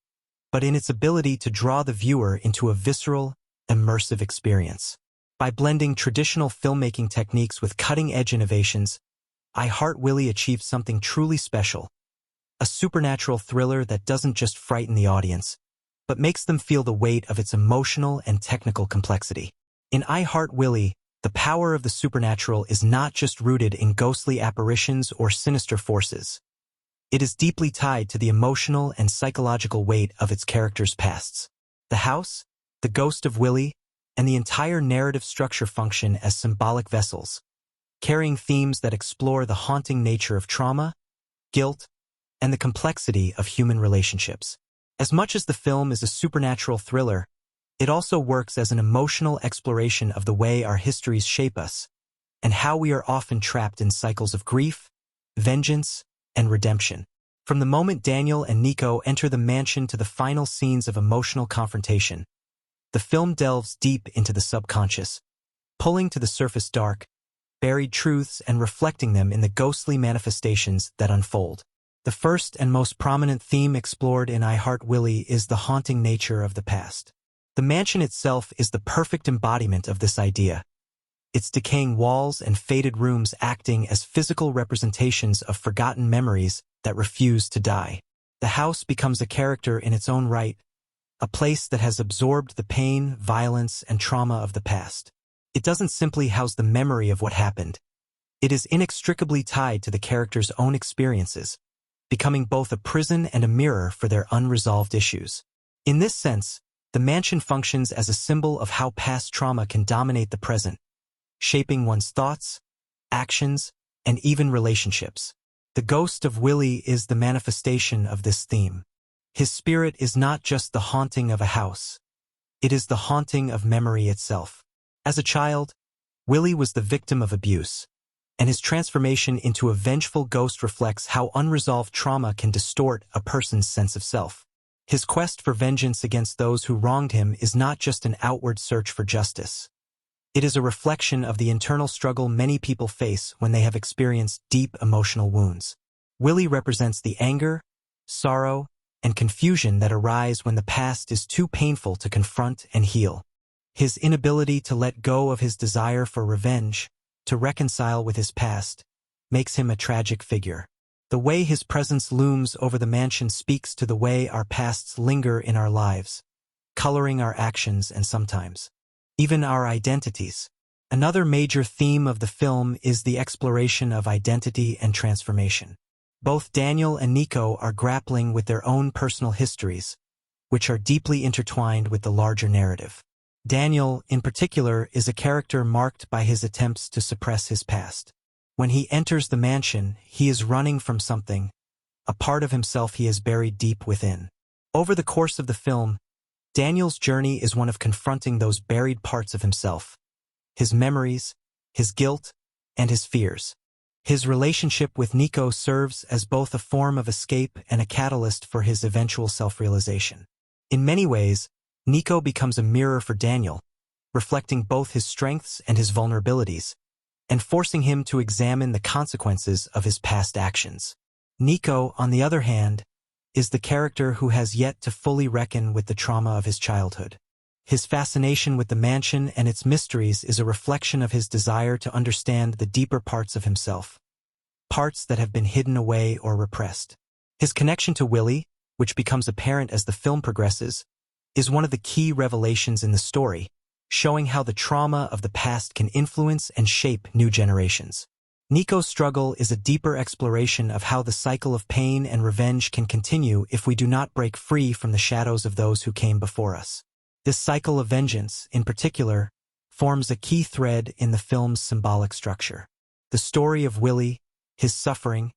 Speaker 1: but in its ability to draw the viewer into a visceral, immersive experience. By blending traditional filmmaking techniques with cutting-edge innovations, I Heart Willie achieved something truly special, a supernatural thriller that doesn't just frighten the audience, but makes them feel the weight of its emotional and technical complexity. In I Heart Willie, the power of the supernatural is not just rooted in ghostly apparitions or sinister forces. It is deeply tied to the emotional and psychological weight of its characters' pasts. The house, the ghost of Willie, and the entire narrative structure function as symbolic vessels, carrying themes that explore the haunting nature of trauma, guilt, and the complexity of human relationships. As much as the film is a supernatural thriller, it also works as an emotional exploration of the way our histories shape us, and how we are often trapped in cycles of grief, vengeance, and redemption. From the moment Daniel and Nico enter the mansion to the final scenes of emotional confrontation, the film delves deep into the subconscious, pulling to the surface dark, buried truths and reflecting them in the ghostly manifestations that unfold. The first and most prominent theme explored in I Heart Willie is the haunting nature of the past. The mansion itself is the perfect embodiment of this idea, its decaying walls and faded rooms acting as physical representations of forgotten memories that refuse to die. The house becomes a character in its own right, a place that has absorbed the pain, violence, and trauma of the past. It doesn't simply house the memory of what happened. It is inextricably tied to the characters' own experiences, becoming both a prison and a mirror for their unresolved issues. In this sense, the mansion functions as a symbol of how past trauma can dominate the present, shaping one's thoughts, actions, and even relationships. The ghost of Willie is the manifestation of this theme. His spirit is not just the haunting of a house. It is the haunting of memory itself. As a child, Willie was the victim of abuse, and his transformation into a vengeful ghost reflects how unresolved trauma can distort a person's sense of self. His quest for vengeance against those who wronged him is not just an outward search for justice. It is a reflection of the internal struggle many people face when they have experienced deep emotional wounds. Willie represents the anger, sorrow, and confusion that arise when the past is too painful to confront and heal. His inability to let go of his desire for revenge, to reconcile with his past, makes him a tragic figure. The way his presence looms over the mansion speaks to the way our pasts linger in our lives, coloring our actions and sometimes even our identities. Another major theme of the film is the exploration of identity and transformation. Both Daniel and Nico are grappling with their own personal histories, which are deeply intertwined with the larger narrative. Daniel, in particular, is a character marked by his attempts to suppress his past. When he enters the mansion, he is running from something, a part of himself he has buried deep within. Over the course of the film, Daniel's journey is one of confronting those buried parts of himself, his memories, his guilt, and his fears. His relationship with Nico serves as both a form of escape and a catalyst for his eventual self-realization. In many ways, Nico becomes a mirror for Daniel, reflecting both his strengths and his vulnerabilities, and forcing him to examine the consequences of his past actions. Nico, on the other hand, is the character who has yet to fully reckon with the trauma of his childhood. His fascination with the mansion and its mysteries is a reflection of his desire to understand the deeper parts of himself, parts that have been hidden away or repressed. His connection to Willie, which becomes apparent as the film progresses, is one of the key revelations in the story, showing how the trauma of the past can influence and shape new generations. Nico's struggle is a deeper exploration of how the cycle of pain and revenge can continue if we do not break free from the shadows of those who came before us. This cycle of vengeance, in particular, forms a key thread in the film's symbolic structure. The story of Willie, his suffering,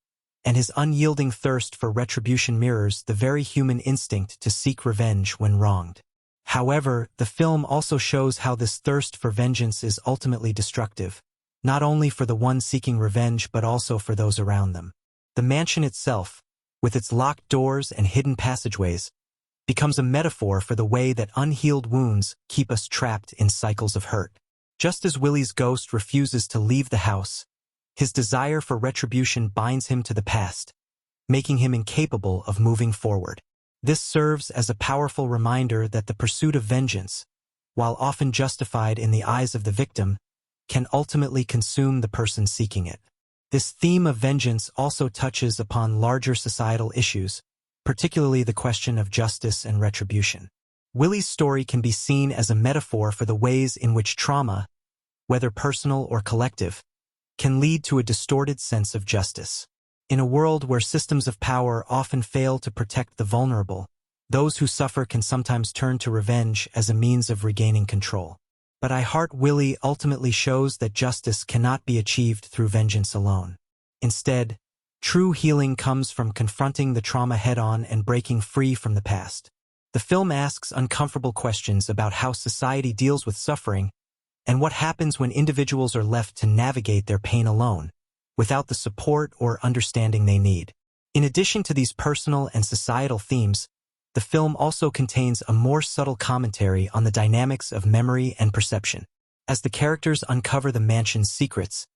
Speaker 1: and his unyielding thirst for retribution mirrors the very human instinct to seek revenge when wronged. However, the film also shows how this thirst for vengeance is ultimately destructive, not only for the one seeking revenge but also for those around them. The mansion itself, with its locked doors and hidden passageways, becomes a metaphor for the way that unhealed wounds keep us trapped in cycles of hurt. Just as Willie's ghost refuses to leave the house, his desire for retribution binds him to the past, making him incapable of moving forward. This serves as a powerful reminder that the pursuit of vengeance, while often justified in the eyes of the victim, can ultimately consume the person seeking it. This theme of vengeance also touches upon larger societal issues, particularly the question of justice and retribution. Willie's story can be seen as a metaphor for the ways in which trauma, whether personal or collective, can lead to a distorted sense of justice. In a world where systems of power often fail to protect the vulnerable, those who suffer can sometimes turn to revenge as a means of regaining control. But I Heart Willie ultimately shows that justice cannot be achieved through vengeance alone. Instead, true healing comes from confronting the trauma head-on and breaking free from the past. The film asks uncomfortable questions about how society deals with suffering and what happens when individuals are left to navigate their pain alone, without the support or understanding they need. In addition to these personal and societal themes, the film also contains a more subtle commentary on the dynamics of memory and perception. As the characters uncover the mansion's secrets,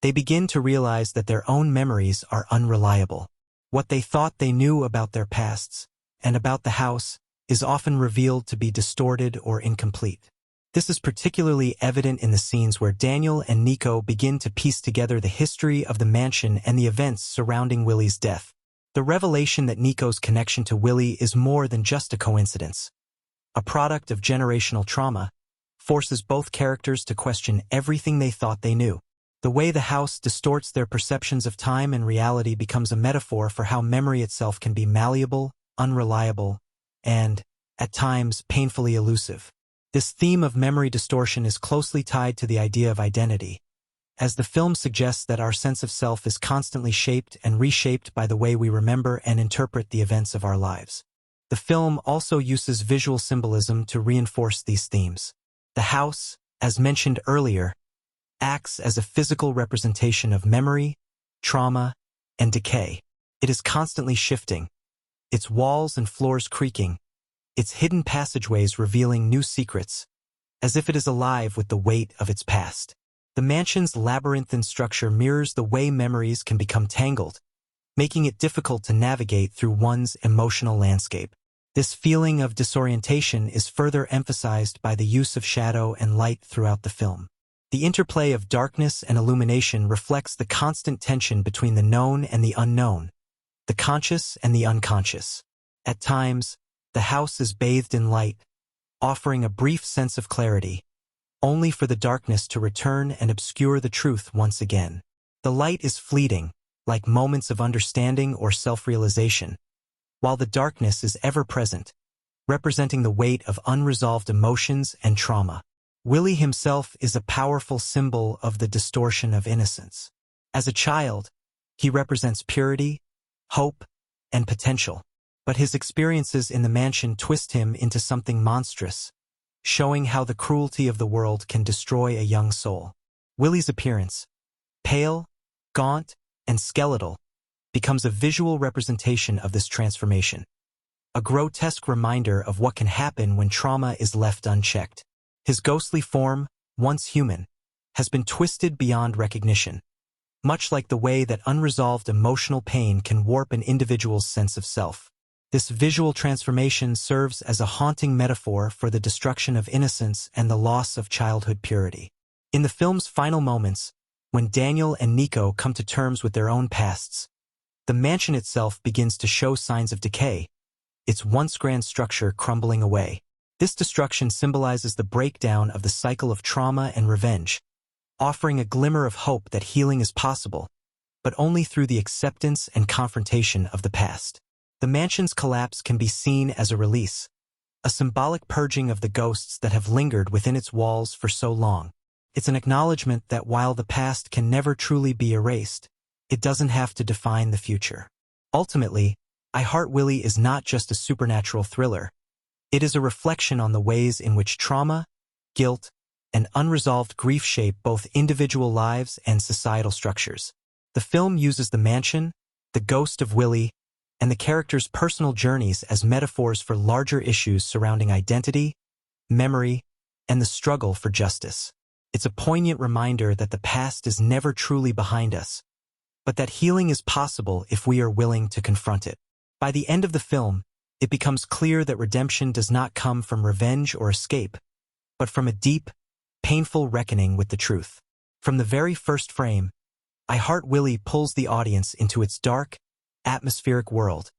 Speaker 1: they begin to realize that their own memories are unreliable. What they thought they knew about their pasts and about the house is often revealed to be distorted or incomplete. This is particularly evident in the scenes where Daniel and Nico begin to piece together the history of the mansion and the events surrounding Willie's death. The revelation that Nico's connection to Willie is more than just a coincidence, a product of generational trauma, forces both characters to question everything they thought they knew. The way the house distorts their perceptions of time and reality becomes a metaphor for how memory itself can be malleable, unreliable, and, at times, painfully elusive. This theme of memory distortion is closely tied to the idea of identity, as the film suggests that our sense of self is constantly shaped and reshaped by the way we remember and interpret the events of our lives. The film also uses visual symbolism to reinforce these themes. The house, as mentioned earlier, acts as a physical representation of memory, trauma, and decay. It is constantly shifting, its walls and floors creaking, its hidden passageways revealing new secrets, as if it is alive with the weight of its past. The mansion's labyrinthine structure mirrors the way memories can become tangled, making it difficult to navigate through one's emotional landscape. This feeling of disorientation is further emphasized by the use of shadow and light throughout the film. The interplay of darkness and illumination reflects the constant tension between the known and the unknown, the conscious and the unconscious. At times, the house is bathed in light, offering a brief sense of clarity, only for the darkness to return and obscure the truth once again. The light is fleeting, like moments of understanding or self-realization, while the darkness is ever present, representing the weight of unresolved emotions and trauma. Willie himself is a powerful symbol of the distortion of innocence. As a child, he represents purity, hope, and potential. But his experiences in the mansion twist him into something monstrous, showing how the cruelty of the world can destroy a young soul. Willie's appearance, pale, gaunt, and skeletal, becomes a visual representation of this transformation, a grotesque reminder of what can happen when trauma is left unchecked. His ghostly form, once human, has been twisted beyond recognition, much like the way that unresolved emotional pain can warp an individual's sense of self. This visual transformation serves as a haunting metaphor for the destruction of innocence and the loss of childhood purity. In the film's final moments, when Daniel and Nico come to terms with their own pasts, the mansion itself begins to show signs of decay, its once grand structure crumbling away. This destruction symbolizes the breakdown of the cycle of trauma and revenge, offering a glimmer of hope that healing is possible, but only through the acceptance and confrontation of the past. The mansion's collapse can be seen as a release, a symbolic purging of the ghosts that have lingered within its walls for so long. It's an acknowledgement that while the past can never truly be erased, it doesn't have to define the future. Ultimately, I Heart Willie is not just a supernatural thriller. It is a reflection on the ways in which trauma, guilt, and unresolved grief shape both individual lives and societal structures. The film uses the mansion, the ghost of Willie, and the characters' personal journeys as metaphors for larger issues surrounding identity, memory, and the struggle for justice. It's a poignant reminder that the past is never truly behind us, but that healing is possible if we are willing to confront it. By the end of the film, it becomes clear that redemption does not come from revenge or escape, but from a deep, painful reckoning with the truth. From the very first frame, I Heart Willie pulls the audience into its dark, atmospheric world,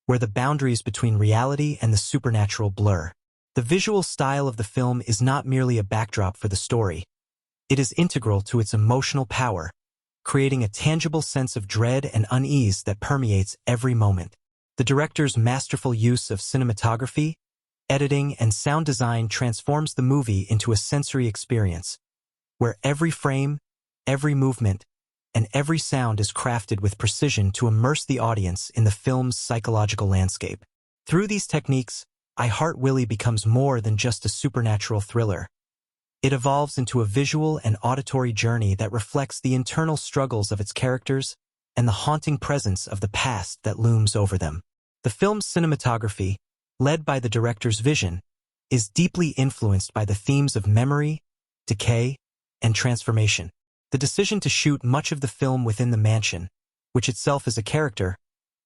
Speaker 1: where the boundaries between reality and the supernatural blur. The visual style of the film is not merely a backdrop for the story. It is integral to its emotional power, creating a tangible sense of dread and unease that permeates every moment. The director's masterful use of cinematography, editing, and sound design transforms the movie into a sensory experience, where every frame, every movement, and every sound is crafted with precision to immerse the audience in the film's psychological landscape. Through these techniques, I Heart Willie becomes more than just a supernatural thriller. It evolves into a visual and auditory journey that reflects the internal struggles of its characters and the haunting presence of the past that looms over them. The film's cinematography, led by the director's vision, is deeply influenced by the themes of memory, decay, and transformation. The decision to shoot much of the film within the mansion, which itself is a character,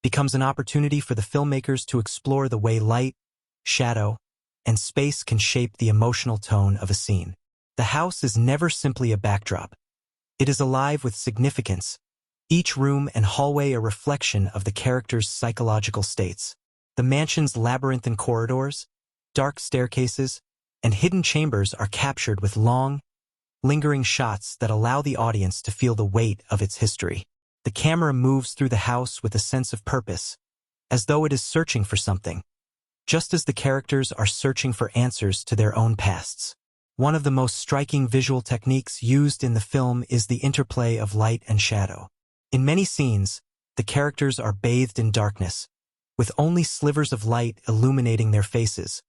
Speaker 1: becomes an opportunity for the filmmakers to explore the way light, shadow, and space can shape the emotional tone of a scene. The house is never simply a backdrop. It is alive with significance, each room and hallway a reflection of the characters' psychological states. The mansion's labyrinthine corridors, dark staircases, and hidden chambers are captured with long, lingering shots that allow the audience to feel the weight of its history. The camera moves through the house with a sense of purpose, as though it is searching for something, just as the characters are searching for answers to their own pasts. One of the most striking visual techniques used in the film is the interplay of light and shadow. In many scenes, the characters are bathed in darkness, with only slivers of light illuminating their faces,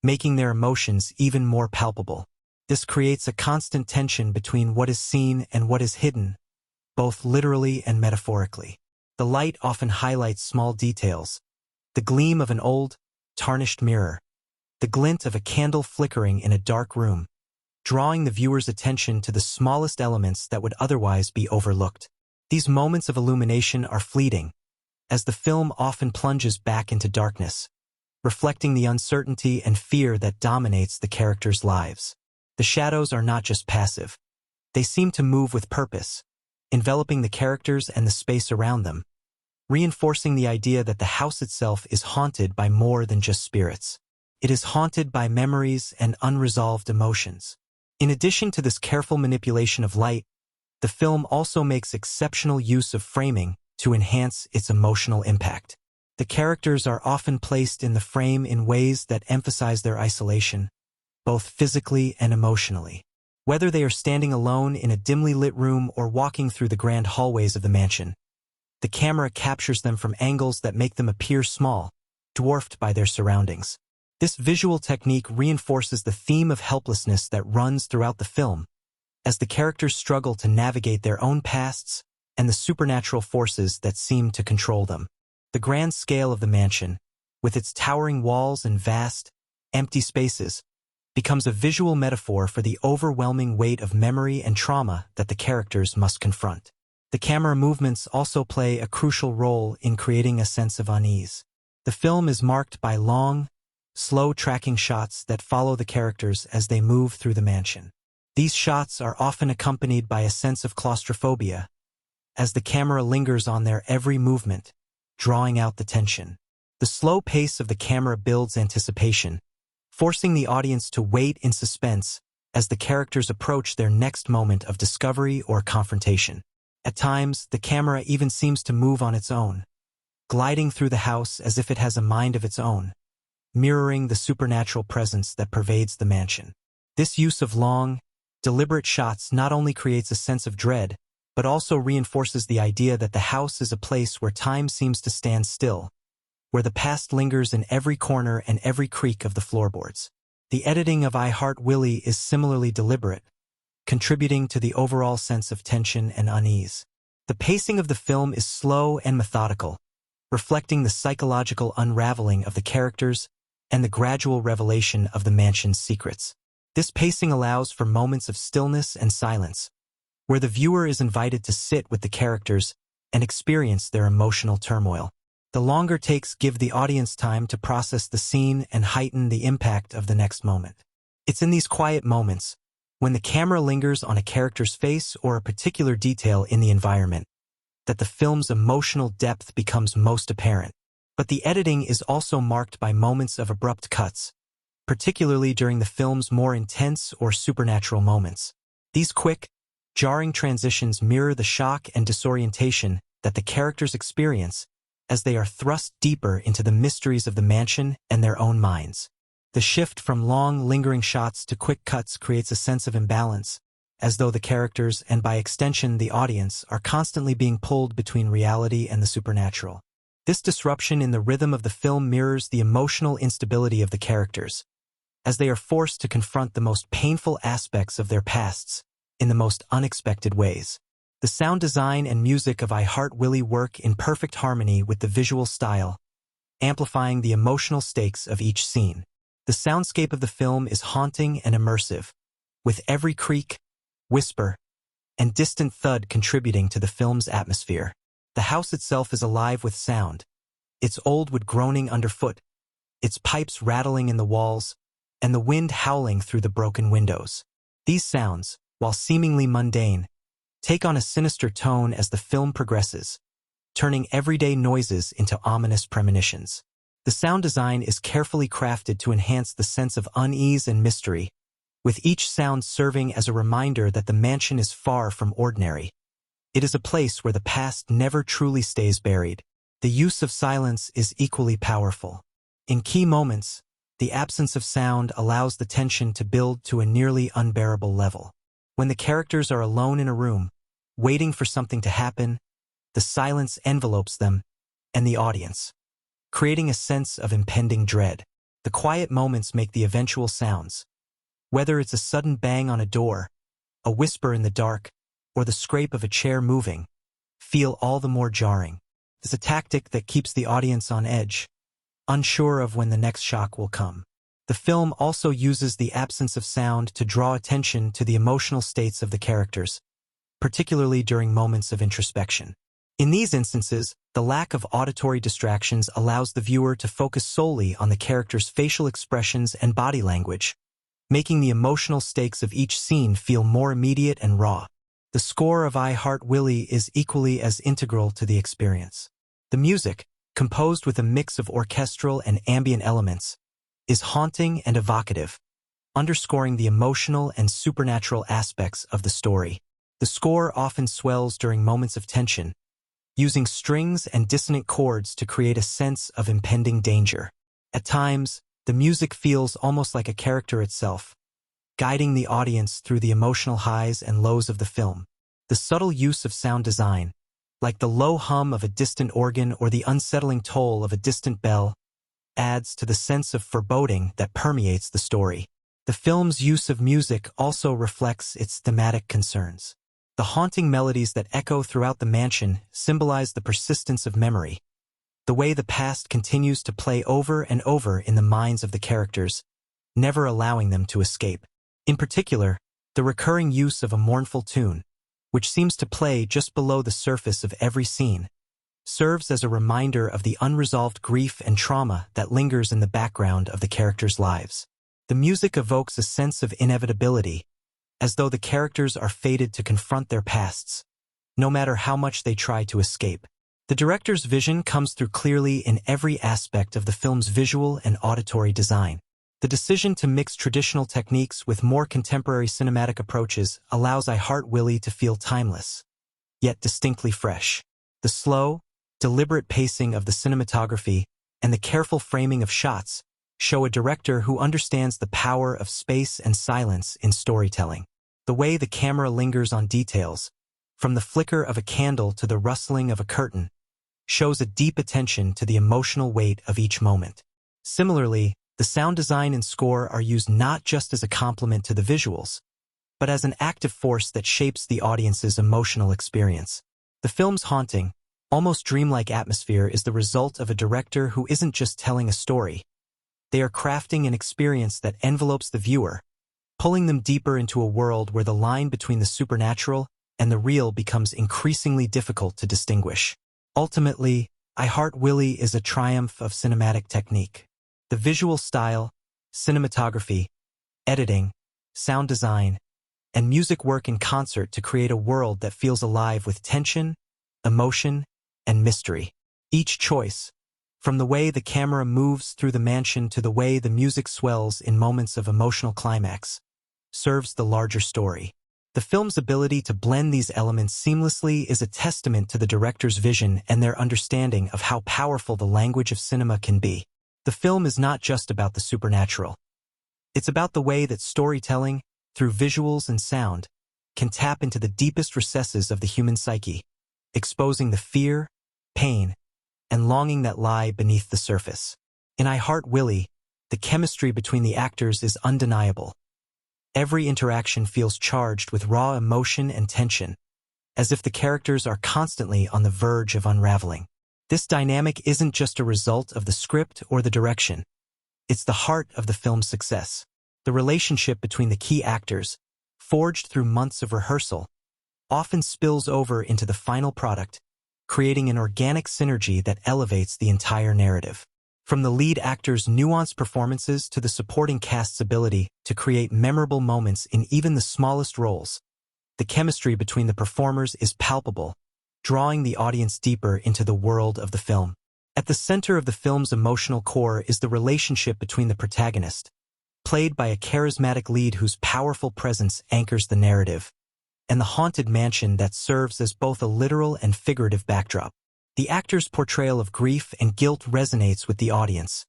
Speaker 1: making their emotions even more palpable. This creates a constant tension between what is seen and what is hidden, both literally and metaphorically. The light often highlights small details: the gleam of an old, tarnished mirror, the glint of a candle flickering in a dark room, drawing the viewer's attention to the smallest elements that would otherwise be overlooked. These moments of illumination are fleeting, as the film often plunges back into darkness, reflecting the uncertainty and fear that dominates the characters' lives. The shadows are not just passive. They seem to move with purpose, enveloping the characters and the space around them, reinforcing the idea that the house itself is haunted by more than just spirits. It is haunted by memories and unresolved emotions. In addition to this careful manipulation of light, the film also makes exceptional use of framing to enhance its emotional impact. The characters are often placed in the frame in ways that emphasize their isolation, both physically and emotionally. Whether they are standing alone in a dimly lit room or walking through the grand hallways of the mansion, the camera captures them from angles that make them appear small, dwarfed by their surroundings. This visual technique reinforces the theme of helplessness that runs throughout the film, as the characters struggle to navigate their own pasts and the supernatural forces that seem to control them. The grand scale of the mansion, with its towering walls and vast, empty spaces, becomes a visual metaphor for the overwhelming weight of memory and trauma that the characters must confront. The camera movements also play a crucial role in creating a sense of unease. The film is marked by long, slow tracking shots that follow the characters as they move through the mansion. These shots are often accompanied by a sense of claustrophobia, as the camera lingers on their every movement, drawing out the tension. The slow pace of the camera builds anticipation, forcing the audience to wait in suspense as the characters approach their next moment of discovery or confrontation. At times, the camera even seems to move on its own, gliding through the house as if it has a mind of its own, mirroring the supernatural presence that pervades the mansion. This use of long, deliberate shots not only creates a sense of dread, but also reinforces the idea that the house is a place where time seems to stand still, where the past lingers in every corner and every creak of the floorboards. The editing of I Heart Willie is similarly deliberate, contributing to the overall sense of tension and unease. The pacing of the film is slow and methodical, reflecting the psychological unraveling of the characters and the gradual revelation of the mansion's secrets. This pacing allows for moments of stillness and silence, where the viewer is invited to sit with the characters and experience their emotional turmoil. The longer takes give the audience time to process the scene and heighten the impact of the next moment. It's in these quiet moments, when the camera lingers on a character's face or a particular detail in the environment, that the film's emotional depth becomes most apparent. But the editing is also marked by moments of abrupt cuts, particularly during the film's more intense or supernatural moments. These quick, jarring transitions mirror the shock and disorientation that the characters experience as they are thrust deeper into the mysteries of the mansion and their own minds. The shift from long, lingering shots to quick cuts creates a sense of imbalance, as though the characters, and by extension the audience, are constantly being pulled between reality and the supernatural. This disruption in the rhythm of the film mirrors the emotional instability of the characters, as they are forced to confront the most painful aspects of their pasts in the most unexpected ways. The sound design and music of I Heart Willie work in perfect harmony with the visual style, amplifying the emotional stakes of each scene. The soundscape of the film is haunting and immersive, with every creak, whisper, and distant thud contributing to the film's atmosphere. The house itself is alive with sound, its old wood groaning underfoot, its pipes rattling in the walls, and the wind howling through the broken windows. These sounds, while seemingly mundane, take on a sinister tone as the film progresses, turning everyday noises into ominous premonitions. The sound design is carefully crafted to enhance the sense of unease and mystery, with each sound serving as a reminder that the mansion is far from ordinary. It is a place where the past never truly stays buried. The use of silence is equally powerful. In key moments, the absence of sound allows the tension to build to a nearly unbearable level. When the characters are alone in a room, waiting for something to happen, the silence envelopes them and the audience, creating a sense of impending dread. The quiet moments make the eventual sounds, whether it's a sudden bang on a door, a whisper in the dark, or the scrape of a chair moving, feel all the more jarring. It's a tactic that keeps the audience on edge, unsure of when the next shock will come. The film also uses the absence of sound to draw attention to the emotional states of the characters, particularly during moments of introspection. In these instances, the lack of auditory distractions allows the viewer to focus solely on the characters' facial expressions and body language, making the emotional stakes of each scene feel more immediate and raw. The score of I Heart Willie is equally as integral to the experience. The music, composed with a mix of orchestral and ambient elements, is haunting and evocative, underscoring the emotional and supernatural aspects of the story. The score often swells during moments of tension, using strings and dissonant chords to create a sense of impending danger. At times, the music feels almost like a character itself, guiding the audience through the emotional highs and lows of the film. The subtle use of sound design, like the low hum of a distant organ or the unsettling toll of a distant bell, adds to the sense of foreboding that permeates the story. The film's use of music also reflects its thematic concerns. The haunting melodies that echo throughout the mansion symbolize the persistence of memory, the way the past continues to play over and over in the minds of the characters, never allowing them to escape. In particular, the recurring use of a mournful tune, which seems to play just below the surface of every scene, serves as a reminder of the unresolved grief and trauma that lingers in the background of the characters' lives. The music evokes a sense of inevitability, as though the characters are fated to confront their pasts, no matter how much they try to escape. The director's vision comes through clearly in every aspect of the film's visual and auditory design. The decision to mix traditional techniques with more contemporary cinematic approaches allows I Heart Willie to feel timeless, yet distinctly fresh. The slow, deliberate pacing of the cinematography and the careful framing of shots show a director who understands the power of space and silence in storytelling. The way the camera lingers on details, from the flicker of a candle to the rustling of a curtain, shows a deep attention to the emotional weight of each moment. Similarly, the sound design and score are used not just as a complement to the visuals, but as an active force that shapes the audience's emotional experience. The film's haunting, almost dreamlike atmosphere is the result of a director who isn't just telling a story. They are crafting an experience that envelopes the viewer, pulling them deeper into a world where the line between the supernatural and the real becomes increasingly difficult to distinguish. Ultimately, I Heart Willie is a triumph of cinematic technique. The visual style, cinematography, editing, sound design, and music work in concert to create a world that feels alive with tension, emotion, and mystery. Each choice, from the way the camera moves through the mansion to the way the music swells in moments of emotional climax, serves the larger story. The film's ability to blend these elements seamlessly is a testament to the director's vision and their understanding of how powerful the language of cinema can be. The film is not just about the supernatural. It's about the way that storytelling, through visuals and sound, can tap into the deepest recesses of the human psyche, exposing the fear, pain, and longing that lie beneath the surface. In I Heart Willie, the chemistry between the actors is undeniable. Every interaction feels charged with raw emotion and tension, as if the characters are constantly on the verge of unraveling. This dynamic isn't just a result of the script or the direction. It's the heart of the film's success. The relationship between the key actors, forged through months of rehearsal, often spills over into the final product, creating an organic synergy that elevates the entire narrative. From the lead actor's nuanced performances to the supporting cast's ability to create memorable moments in even the smallest roles, the chemistry between the performers is palpable, drawing the audience deeper into the world of the film. At the center of the film's emotional core is the relationship between the protagonist, played by a charismatic lead whose powerful presence anchors the narrative, and the haunted mansion that serves as both a literal and figurative backdrop. The actor's portrayal of grief and guilt resonates with the audience,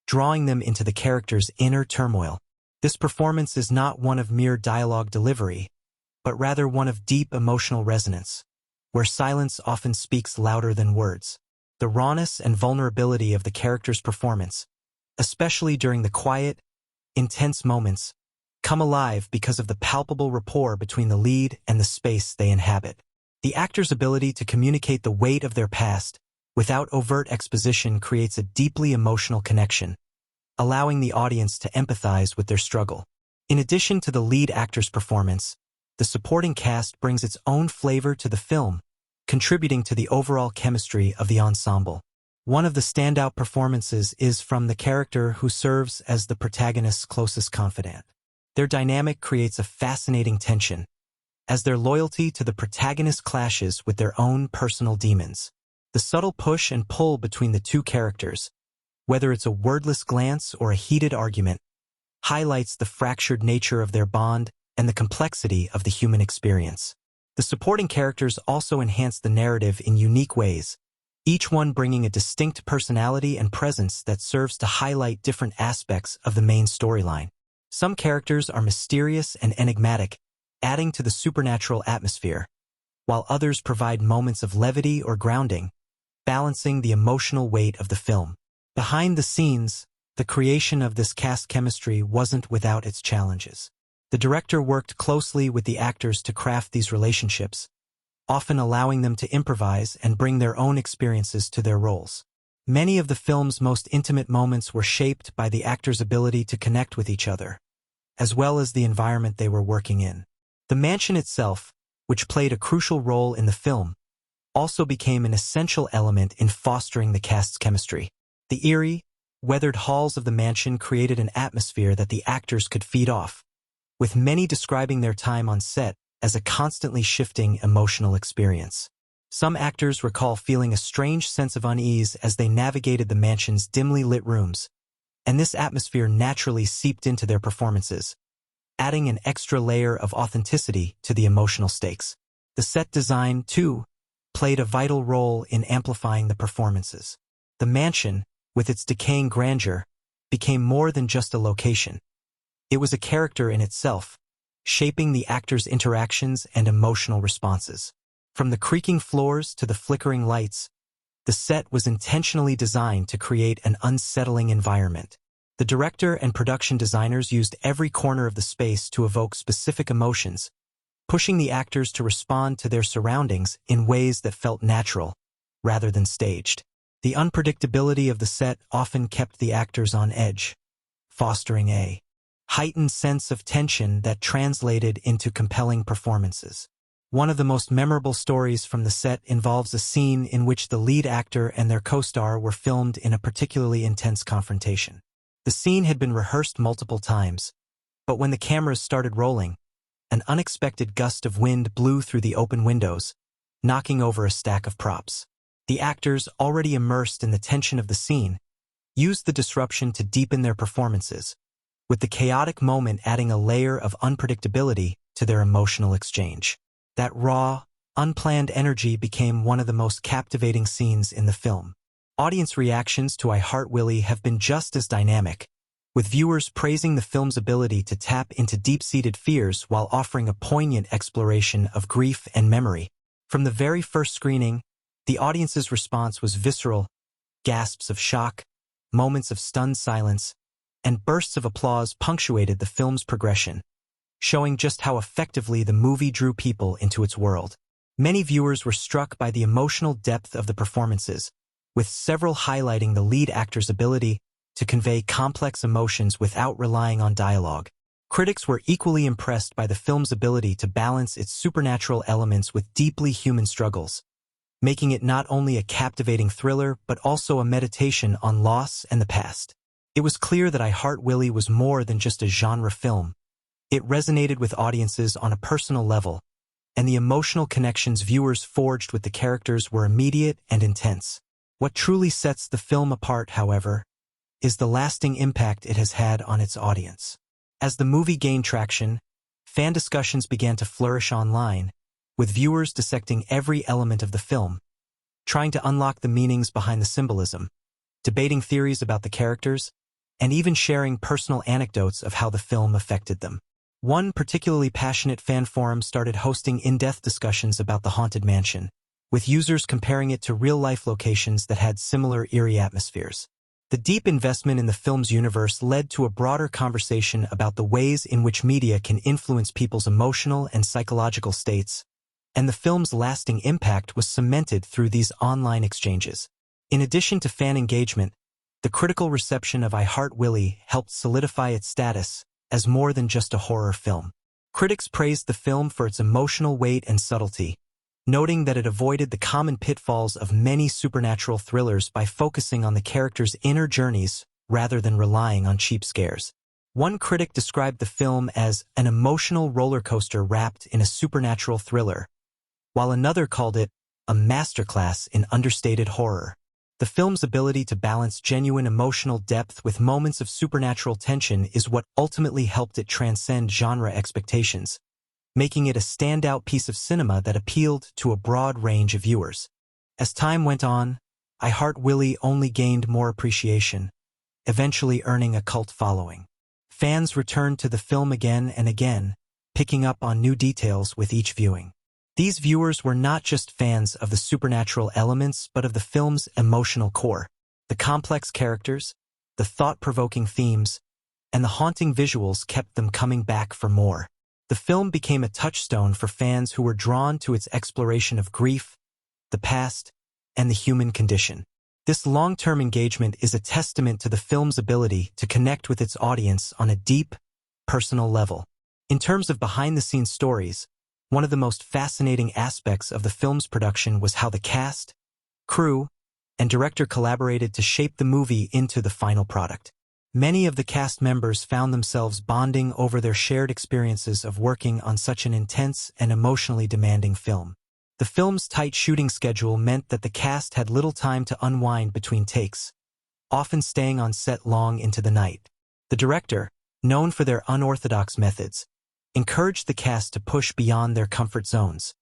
Speaker 1: drawing them into the character's inner turmoil. This performance is not one of mere dialogue delivery, but rather one of deep emotional resonance, where silence often speaks louder than words. The rawness and vulnerability of the character's performance, especially during the quiet, intense moments, come alive because of the palpable rapport between the lead and the space they inhabit. The actor's ability to communicate the weight of their past without overt exposition creates a deeply emotional connection, allowing the audience to empathize with their struggle. In addition to the lead actor's performance, the supporting cast brings its own flavor to the film, contributing to the overall chemistry of the ensemble. One of the standout performances is from the character who serves as the protagonist's closest confidant. Their dynamic creates a fascinating tension, as their loyalty to the protagonist clashes with their own personal demons. The subtle push and pull between the two characters, whether it's a wordless glance or a heated argument, highlights the fractured nature of their bond and the complexity of the human experience. The supporting characters also enhance the narrative in unique ways, each one bringing a distinct personality and presence that serves to highlight different aspects of the main storyline. Some characters are mysterious and enigmatic, adding to the supernatural atmosphere, while others provide moments of levity or grounding, balancing the emotional weight of the film. Behind the scenes, the creation of this cast chemistry wasn't without its challenges. The director worked closely with the actors to craft these relationships, often allowing them to improvise and bring their own experiences to their roles. Many of the film's most intimate moments were shaped by the actors' ability to connect with each other, as well as the environment they were working in. The mansion itself, which played a crucial role in the film, also became an essential element in fostering the cast's chemistry. The eerie, weathered halls of the mansion created an atmosphere that the actors could feed off, with many describing their time on set as a constantly shifting emotional experience. Some actors recall feeling a strange sense of unease as they navigated the mansion's dimly lit rooms, and this atmosphere naturally seeped into their performances, adding an extra layer of authenticity to the emotional stakes. The set design, too, played a vital role in amplifying the performances. The mansion, with its decaying grandeur, became more than just a location. It was a character in itself, shaping the actors' interactions and emotional responses. From the creaking floors to the flickering lights, the set was intentionally designed to create an unsettling environment. The director and production designers used every corner of the space to evoke specific emotions, pushing the actors to respond to their surroundings in ways that felt natural, rather than staged. The unpredictability of the set often kept the actors on edge, fostering a heightened sense of tension that translated into compelling performances. One of the most memorable stories from the set involves a scene in which the lead actor and their co-star were filmed in a particularly intense confrontation. The scene had been rehearsed multiple times, but when the cameras started rolling, an unexpected gust of wind blew through the open windows, knocking over a stack of props. The actors, already immersed in the tension of the scene, used the disruption to deepen their performances, with the chaotic moment adding a layer of unpredictability to their emotional exchange. That raw, unplanned energy became one of the most captivating scenes in the film. Audience reactions to I Heart Willie have been just as dynamic, with viewers praising the film's ability to tap into deep-seated fears while offering a poignant exploration of grief and memory. From the very first screening, the audience's response was visceral: gasps of shock, moments of stunned silence, and bursts of applause punctuated the film's progression, showing just how effectively the movie drew people into its world. Many viewers were struck by the emotional depth of the performances, with several highlighting the lead actor's ability to convey complex emotions without relying on dialogue. Critics were equally impressed by the film's ability to balance its supernatural elements with deeply human struggles, making it not only a captivating thriller but also a meditation on loss and the past. It was clear that I Heart Willie was more than just a genre film. It resonated with audiences on a personal level, and the emotional connections viewers forged with the characters were immediate and intense. What truly sets the film apart, however, is the lasting impact it has had on its audience. As the movie gained traction, fan discussions began to flourish online, with viewers dissecting every element of the film, trying to unlock the meanings behind the symbolism, debating theories about the characters, and even sharing personal anecdotes of how the film affected them. One particularly passionate fan forum started hosting in-depth discussions about the Haunted Mansion, with users comparing it to real-life locations that had similar eerie atmospheres. The deep investment in the film's universe led to a broader conversation about the ways in which media can influence people's emotional and psychological states, and the film's lasting impact was cemented through these online exchanges. In addition to fan engagement, the critical reception of I Heart Willie helped solidify its status as more than just a horror film. Critics praised the film for its emotional weight and subtlety, noting that it avoided the common pitfalls of many supernatural thrillers by focusing on the characters' inner journeys rather than relying on cheap scares. One critic described the film as an emotional roller coaster wrapped in a supernatural thriller, while another called it a masterclass in understated horror. The film's ability to balance genuine emotional depth with moments of supernatural tension is what ultimately helped it transcend genre expectations, making it a standout piece of cinema that appealed to a broad range of viewers. As time went on, I Heart Willie only gained more appreciation, eventually earning a cult following. Fans returned to the film again and again, picking up on new details with each viewing. These viewers were not just fans of the supernatural elements but of the film's emotional core. The complex characters, the thought-provoking themes, and the haunting visuals kept them coming back for more. The film became a touchstone for fans who were drawn to its exploration of grief, the past, and the human condition. This long-term engagement is a testament to the film's ability to connect with its audience on a deep, personal level. In terms of behind-the-scenes stories, one of the most fascinating aspects of the film's production was how the cast, crew, and director collaborated to shape the movie into the final product. Many of the cast members found themselves bonding over their shared experiences of working on such an intense and emotionally demanding film. The film's tight shooting schedule meant that the cast had little time to unwind between takes, often staying on set long into the night. The director, known for their unorthodox methods, encouraged the cast to push beyond their comfort zones,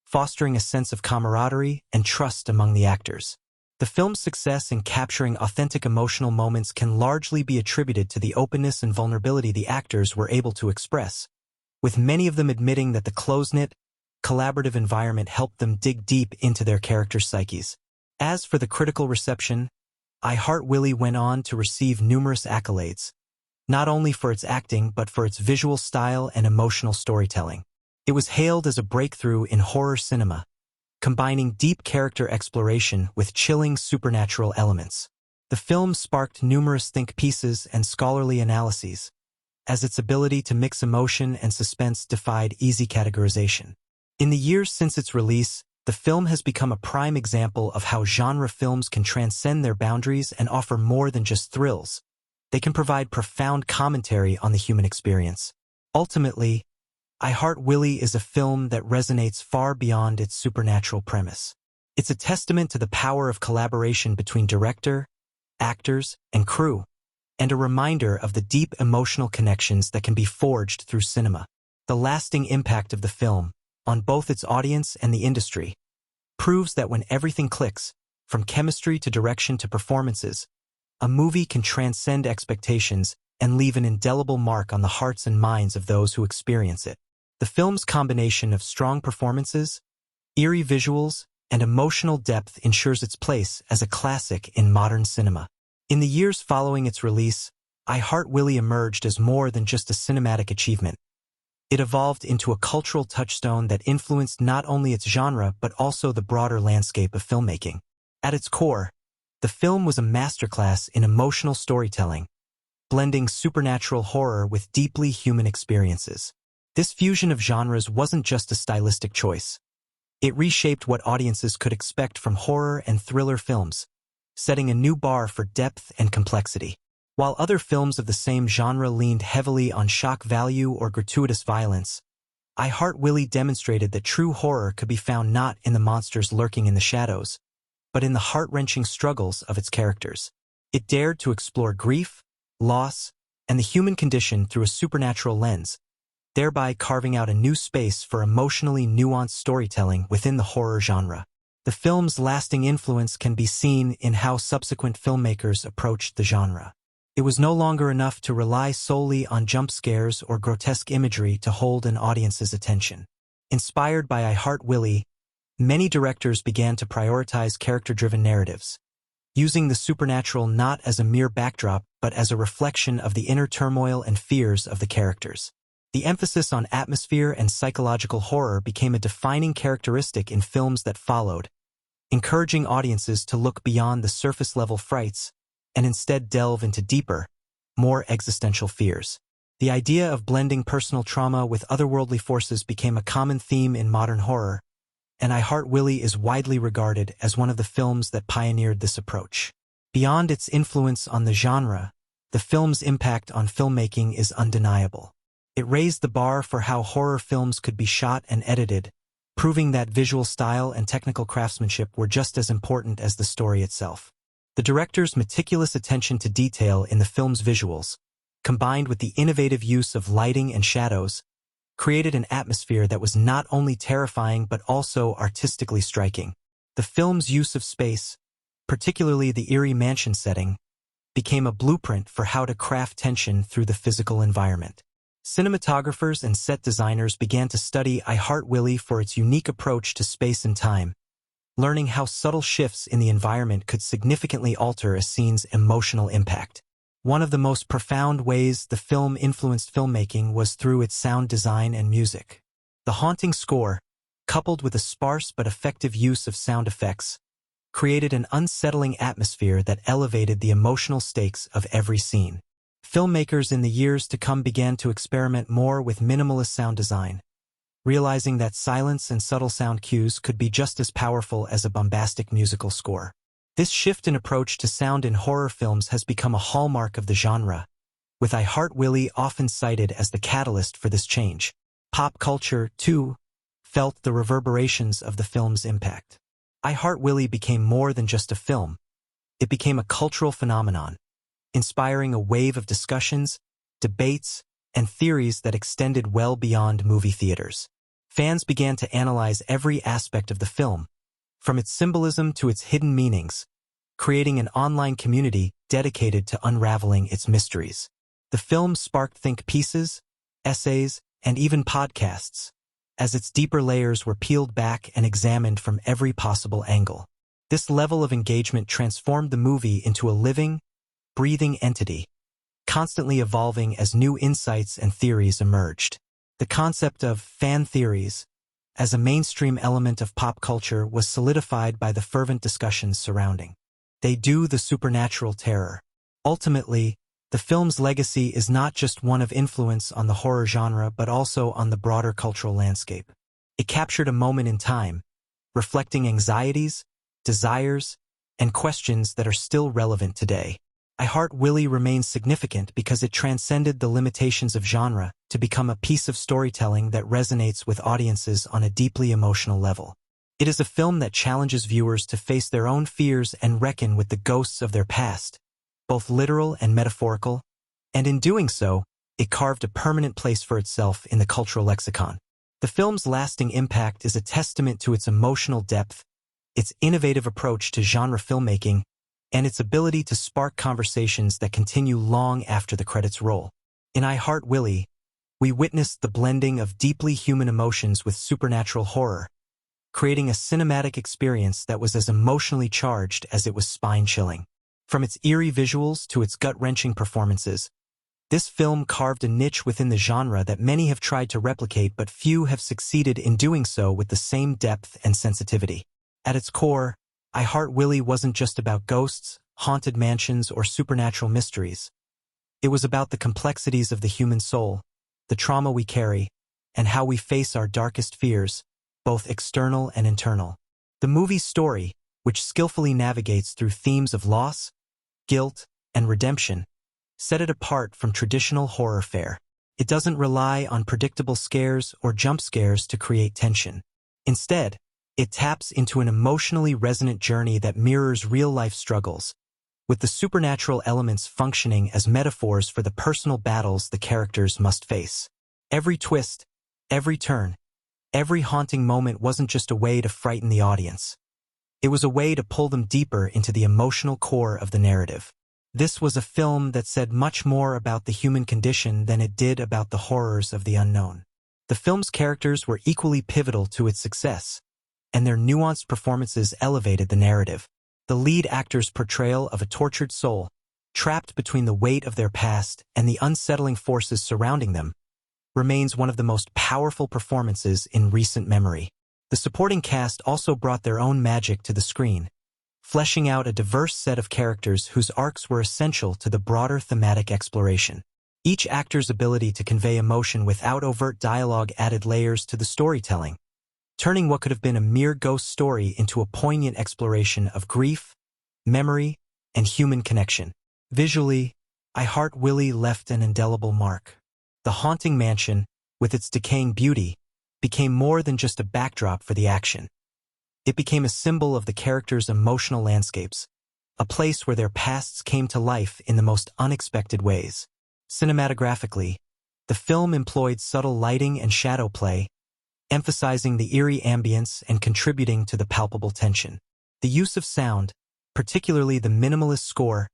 Speaker 1: fostering a sense of camaraderie and trust among the actors. The film's success in capturing authentic emotional moments can largely be attributed to the openness and vulnerability the actors were able to express, with many of them admitting that the close-knit, collaborative environment helped them dig deep into their characters' psyches. As for the critical reception, I Heart Willie went on to receive numerous accolades, not only for its acting but for its visual style and emotional storytelling. It was hailed as a breakthrough in horror cinema, combining deep character exploration with chilling supernatural elements. The film sparked numerous think pieces and scholarly analyses, as its ability to mix emotion and suspense defied easy categorization. In the years since its release, the film has become a prime example of how genre films can transcend their boundaries and offer more than just thrills. They can provide profound commentary on the human experience. Ultimately, I Heart Willie is a film that resonates far beyond its supernatural premise. It's a testament to the power of collaboration between director, actors, and crew, and a reminder of the deep emotional connections that can be forged through cinema. The lasting impact of the film, on both its audience and the industry, proves that when everything clicks, from chemistry to direction to performances, a movie can transcend expectations and leave an indelible mark on the hearts and minds of those who experience it. The film's combination of strong performances, eerie visuals, and emotional depth ensures its place as a classic in modern cinema. In the years following its release, I Heart Willie emerged as more than just a cinematic achievement. It evolved into a cultural touchstone that influenced not only its genre but also the broader landscape of filmmaking. At its core, the film was a masterclass in emotional storytelling, blending supernatural horror with deeply human experiences. This fusion of genres wasn't just a stylistic choice. It reshaped what audiences could expect from horror and thriller films, setting a new bar for depth and complexity. While other films of the same genre leaned heavily on shock value or gratuitous violence, I Heart Willie demonstrated that true horror could be found not in the monsters lurking in the shadows, but in the heart-wrenching struggles of its characters. It dared to explore grief, loss, and the human condition through a supernatural lens, thereby carving out a new space for emotionally nuanced storytelling within the horror genre. The film's lasting influence can be seen in how subsequent filmmakers approached the genre. It was no longer enough to rely solely on jump scares or grotesque imagery to hold an audience's attention. Inspired by I Heart Willie, many directors began to prioritize character-driven narratives, using the supernatural not as a mere backdrop but as a reflection of the inner turmoil and fears of the characters. The emphasis on atmosphere and psychological horror became a defining characteristic in films that followed, encouraging audiences to look beyond the surface-level frights and instead delve into deeper, more existential fears. The idea of blending personal trauma with otherworldly forces became a common theme in modern horror, and I Heart Willie is widely regarded as one of the films that pioneered this approach. Beyond its influence on the genre, the film's impact on filmmaking is undeniable. It raised the bar for how horror films could be shot and edited, proving that visual style and technical craftsmanship were just as important as the story itself. The director's meticulous attention to detail in the film's visuals, combined with the innovative use of lighting and shadows, created an atmosphere that was not only terrifying but also artistically striking. The film's use of space, particularly the eerie mansion setting, became a blueprint for how to craft tension through the physical environment. Cinematographers and set designers began to study I Heart Willie for its unique approach to space and time, learning how subtle shifts in the environment could significantly alter a scene's emotional impact. One of the most profound ways the film influenced filmmaking was through its sound design and music. The haunting score, coupled with a sparse but effective use of sound effects, created an unsettling atmosphere that elevated the emotional stakes of every scene. Filmmakers in the years to come began to experiment more with minimalist sound design, realizing that silence and subtle sound cues could be just as powerful as a bombastic musical score. This shift in approach to sound in horror films has become a hallmark of the genre, with I Heart Willie often cited as the catalyst for this change. Pop culture, too, felt the reverberations of the film's impact. I Heart Willie became more than just a film. It became a cultural phenomenon, inspiring a wave of discussions, debates, and theories that extended well beyond movie theaters. Fans began to analyze every aspect of the film, from its symbolism to its hidden meanings, creating an online community dedicated to unraveling its mysteries. The film sparked think pieces, essays, and even podcasts, as its deeper layers were peeled back and examined from every possible angle. This level of engagement transformed the movie into a living, breathing entity, constantly evolving as new insights and theories emerged. The concept of fan theories as a mainstream element of pop culture was solidified by the fervent discussions surrounding They Do the Supernatural Terror. Ultimately, the film's legacy is not just one of influence on the horror genre but also on the broader cultural landscape. It captured a moment in time, reflecting anxieties, desires, and questions that are still relevant today. I Heart Willie remains significant because it transcended the limitations of genre to become a piece of storytelling that resonates with audiences on a deeply emotional level. It is a film that challenges viewers to face their own fears and reckon with the ghosts of their past, both literal and metaphorical, and in doing so, it carved a permanent place for itself in the cultural lexicon. The film's lasting impact is a testament to its emotional depth, its innovative approach to genre filmmaking, and its ability to spark conversations that continue long after the credits roll. In I Heart Willie, we witnessed the blending of deeply human emotions with supernatural horror, creating a cinematic experience that was as emotionally charged as it was spine-chilling. From its eerie visuals to its gut-wrenching performances, this film carved a niche within the genre that many have tried to replicate but few have succeeded in doing so with the same depth and sensitivity. At its core, I Heart Willie wasn't just about ghosts, haunted mansions, or supernatural mysteries. It was about the complexities of the human soul, the trauma we carry, and how we face our darkest fears, both external and internal. The movie's story, which skillfully navigates through themes of loss, guilt, and redemption, set it apart from traditional horror fare. It doesn't rely on predictable scares or jump scares to create tension. Instead, it taps into an emotionally resonant journey that mirrors real-life struggles, with the supernatural elements functioning as metaphors for the personal battles the characters must face. Every twist, every turn, every haunting moment wasn't just a way to frighten the audience. It was a way to pull them deeper into the emotional core of the narrative. This was a film that said much more about the human condition than it did about the horrors of the unknown. The film's characters were equally pivotal to its success, and their nuanced performances elevated the narrative. The lead actor's portrayal of a tortured soul, trapped between the weight of their past and the unsettling forces surrounding them, remains one of the most powerful performances in recent memory. The supporting cast also brought their own magic to the screen, fleshing out a diverse set of characters whose arcs were essential to the broader thematic exploration. Each actor's ability to convey emotion without overt dialogue added layers to the storytelling, turning what could have been a mere ghost story into a poignant exploration of grief, memory, and human connection. Visually, I Heart Willie left an indelible mark. The haunting mansion, with its decaying beauty, became more than just a backdrop for the action. It became a symbol of the characters' emotional landscapes, a place where their pasts came to life in the most unexpected ways. Cinematographically, the film employed subtle lighting and shadow play, emphasizing the eerie ambience and contributing to the palpable tension. The use of sound, particularly the minimalist score,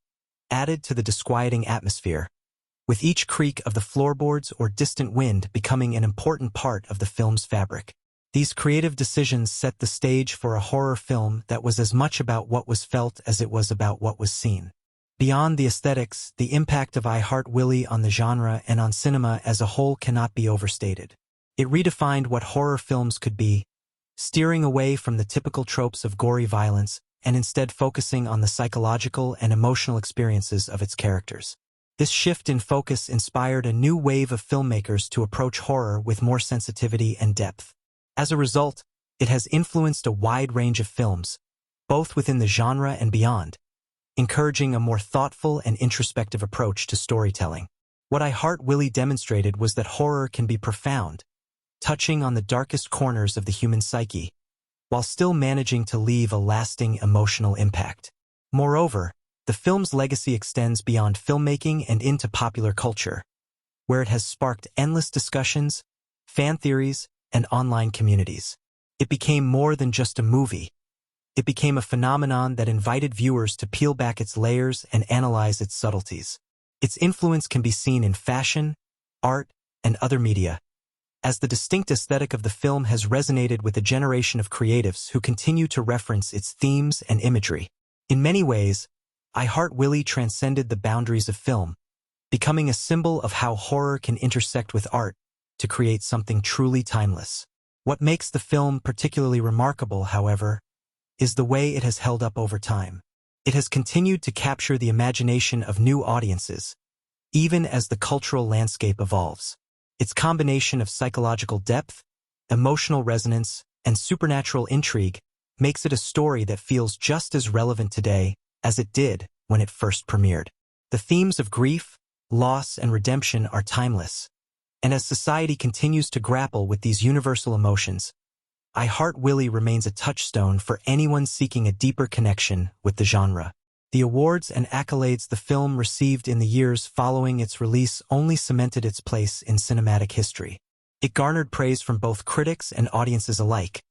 Speaker 1: added to the disquieting atmosphere, with each creak of the floorboards or distant wind becoming an important part of the film's fabric. These creative decisions set the stage for a horror film that was as much about what was felt as it was about what was seen. Beyond the aesthetics, the impact of I Heart Willie on the genre and on cinema as a whole cannot be overstated. It redefined what horror films could be, steering away from the typical tropes of gory violence and instead focusing on the psychological and emotional experiences of its characters. This shift in focus inspired a new wave of filmmakers to approach horror with more sensitivity and depth. As a result, it has influenced a wide range of films, both within the genre and beyond, encouraging a more thoughtful and introspective approach to storytelling. What I Heart Willie demonstrated was that horror can be profound, touching on the darkest corners of the human psyche, while still managing to leave a lasting emotional impact. Moreover, the film's legacy extends beyond filmmaking and into popular culture, where it has sparked endless discussions, fan theories, and online communities. It became more than just a movie. it became a phenomenon that invited viewers to peel back its layers and analyze its subtleties. Its influence can be seen in fashion, art, and other media, as the distinct aesthetic of the film has resonated with a generation of creatives who continue to reference its themes and imagery. In many ways, I Heart Willie transcended the boundaries of film, becoming a symbol of how horror can intersect with art to create something truly timeless. What makes the film particularly remarkable, however, is the way it has held up over time. It has continued to capture the imagination of new audiences, even as the cultural landscape evolves. Its combination of psychological depth, emotional resonance, and supernatural intrigue makes it a story that feels just as relevant today as it did when it first premiered. The themes of grief, loss, and redemption are timeless, and as society continues to grapple with these universal emotions, I Heart Willie remains a touchstone for anyone seeking a deeper connection with the genre. The awards and accolades the film received in the years following its release only cemented its place in cinematic history. It garnered praise from both critics and audiences alike,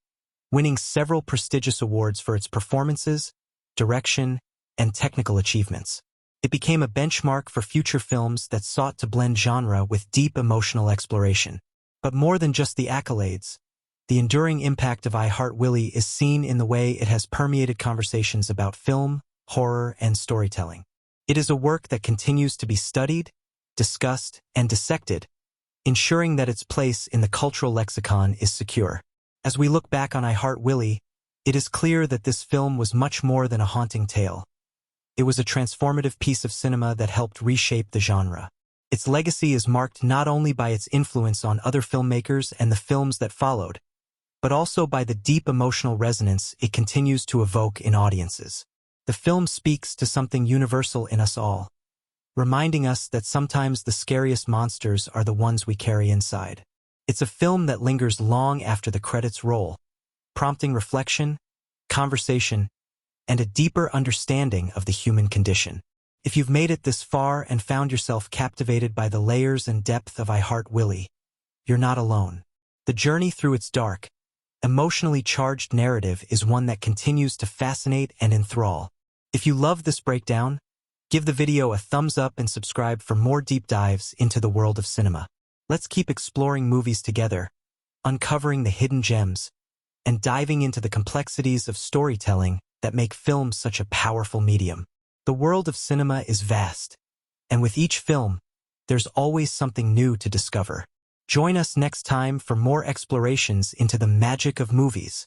Speaker 1: winning several prestigious awards for its performances, direction, and technical achievements. It became a benchmark for future films that sought to blend genre with deep emotional exploration. But more than just the accolades, the enduring impact of I Heart Willie is seen in the way it has permeated conversations about film, horror, and storytelling. It is a work that continues to be studied, discussed, and dissected, ensuring that its place in the cultural lexicon is secure. As we look back on I Heart Willie, it is clear that this film was much more than a haunting tale. It was a transformative piece of cinema that helped reshape the genre. Its legacy is marked not only by its influence on other filmmakers and the films that followed, but also by the deep emotional resonance it continues to evoke in audiences. The film speaks to something universal in us all, reminding us that sometimes the scariest monsters are the ones we carry inside. It's a film that lingers long after the credits roll, prompting reflection, conversation, and a deeper understanding of the human condition. If you've made it this far and found yourself captivated by the layers and depth of I Heart Willie, you're not alone. The journey through its dark, emotionally charged narrative is one that continues to fascinate and enthrall. If you love this breakdown, give the video a thumbs up and subscribe for more deep dives into the world of cinema. Let's keep exploring movies together, uncovering the hidden gems, and diving into the complexities of storytelling that make film such a powerful medium. The world of cinema is vast, and with each film, there's always something new to discover. Join us next time for more explorations into the magic of movies.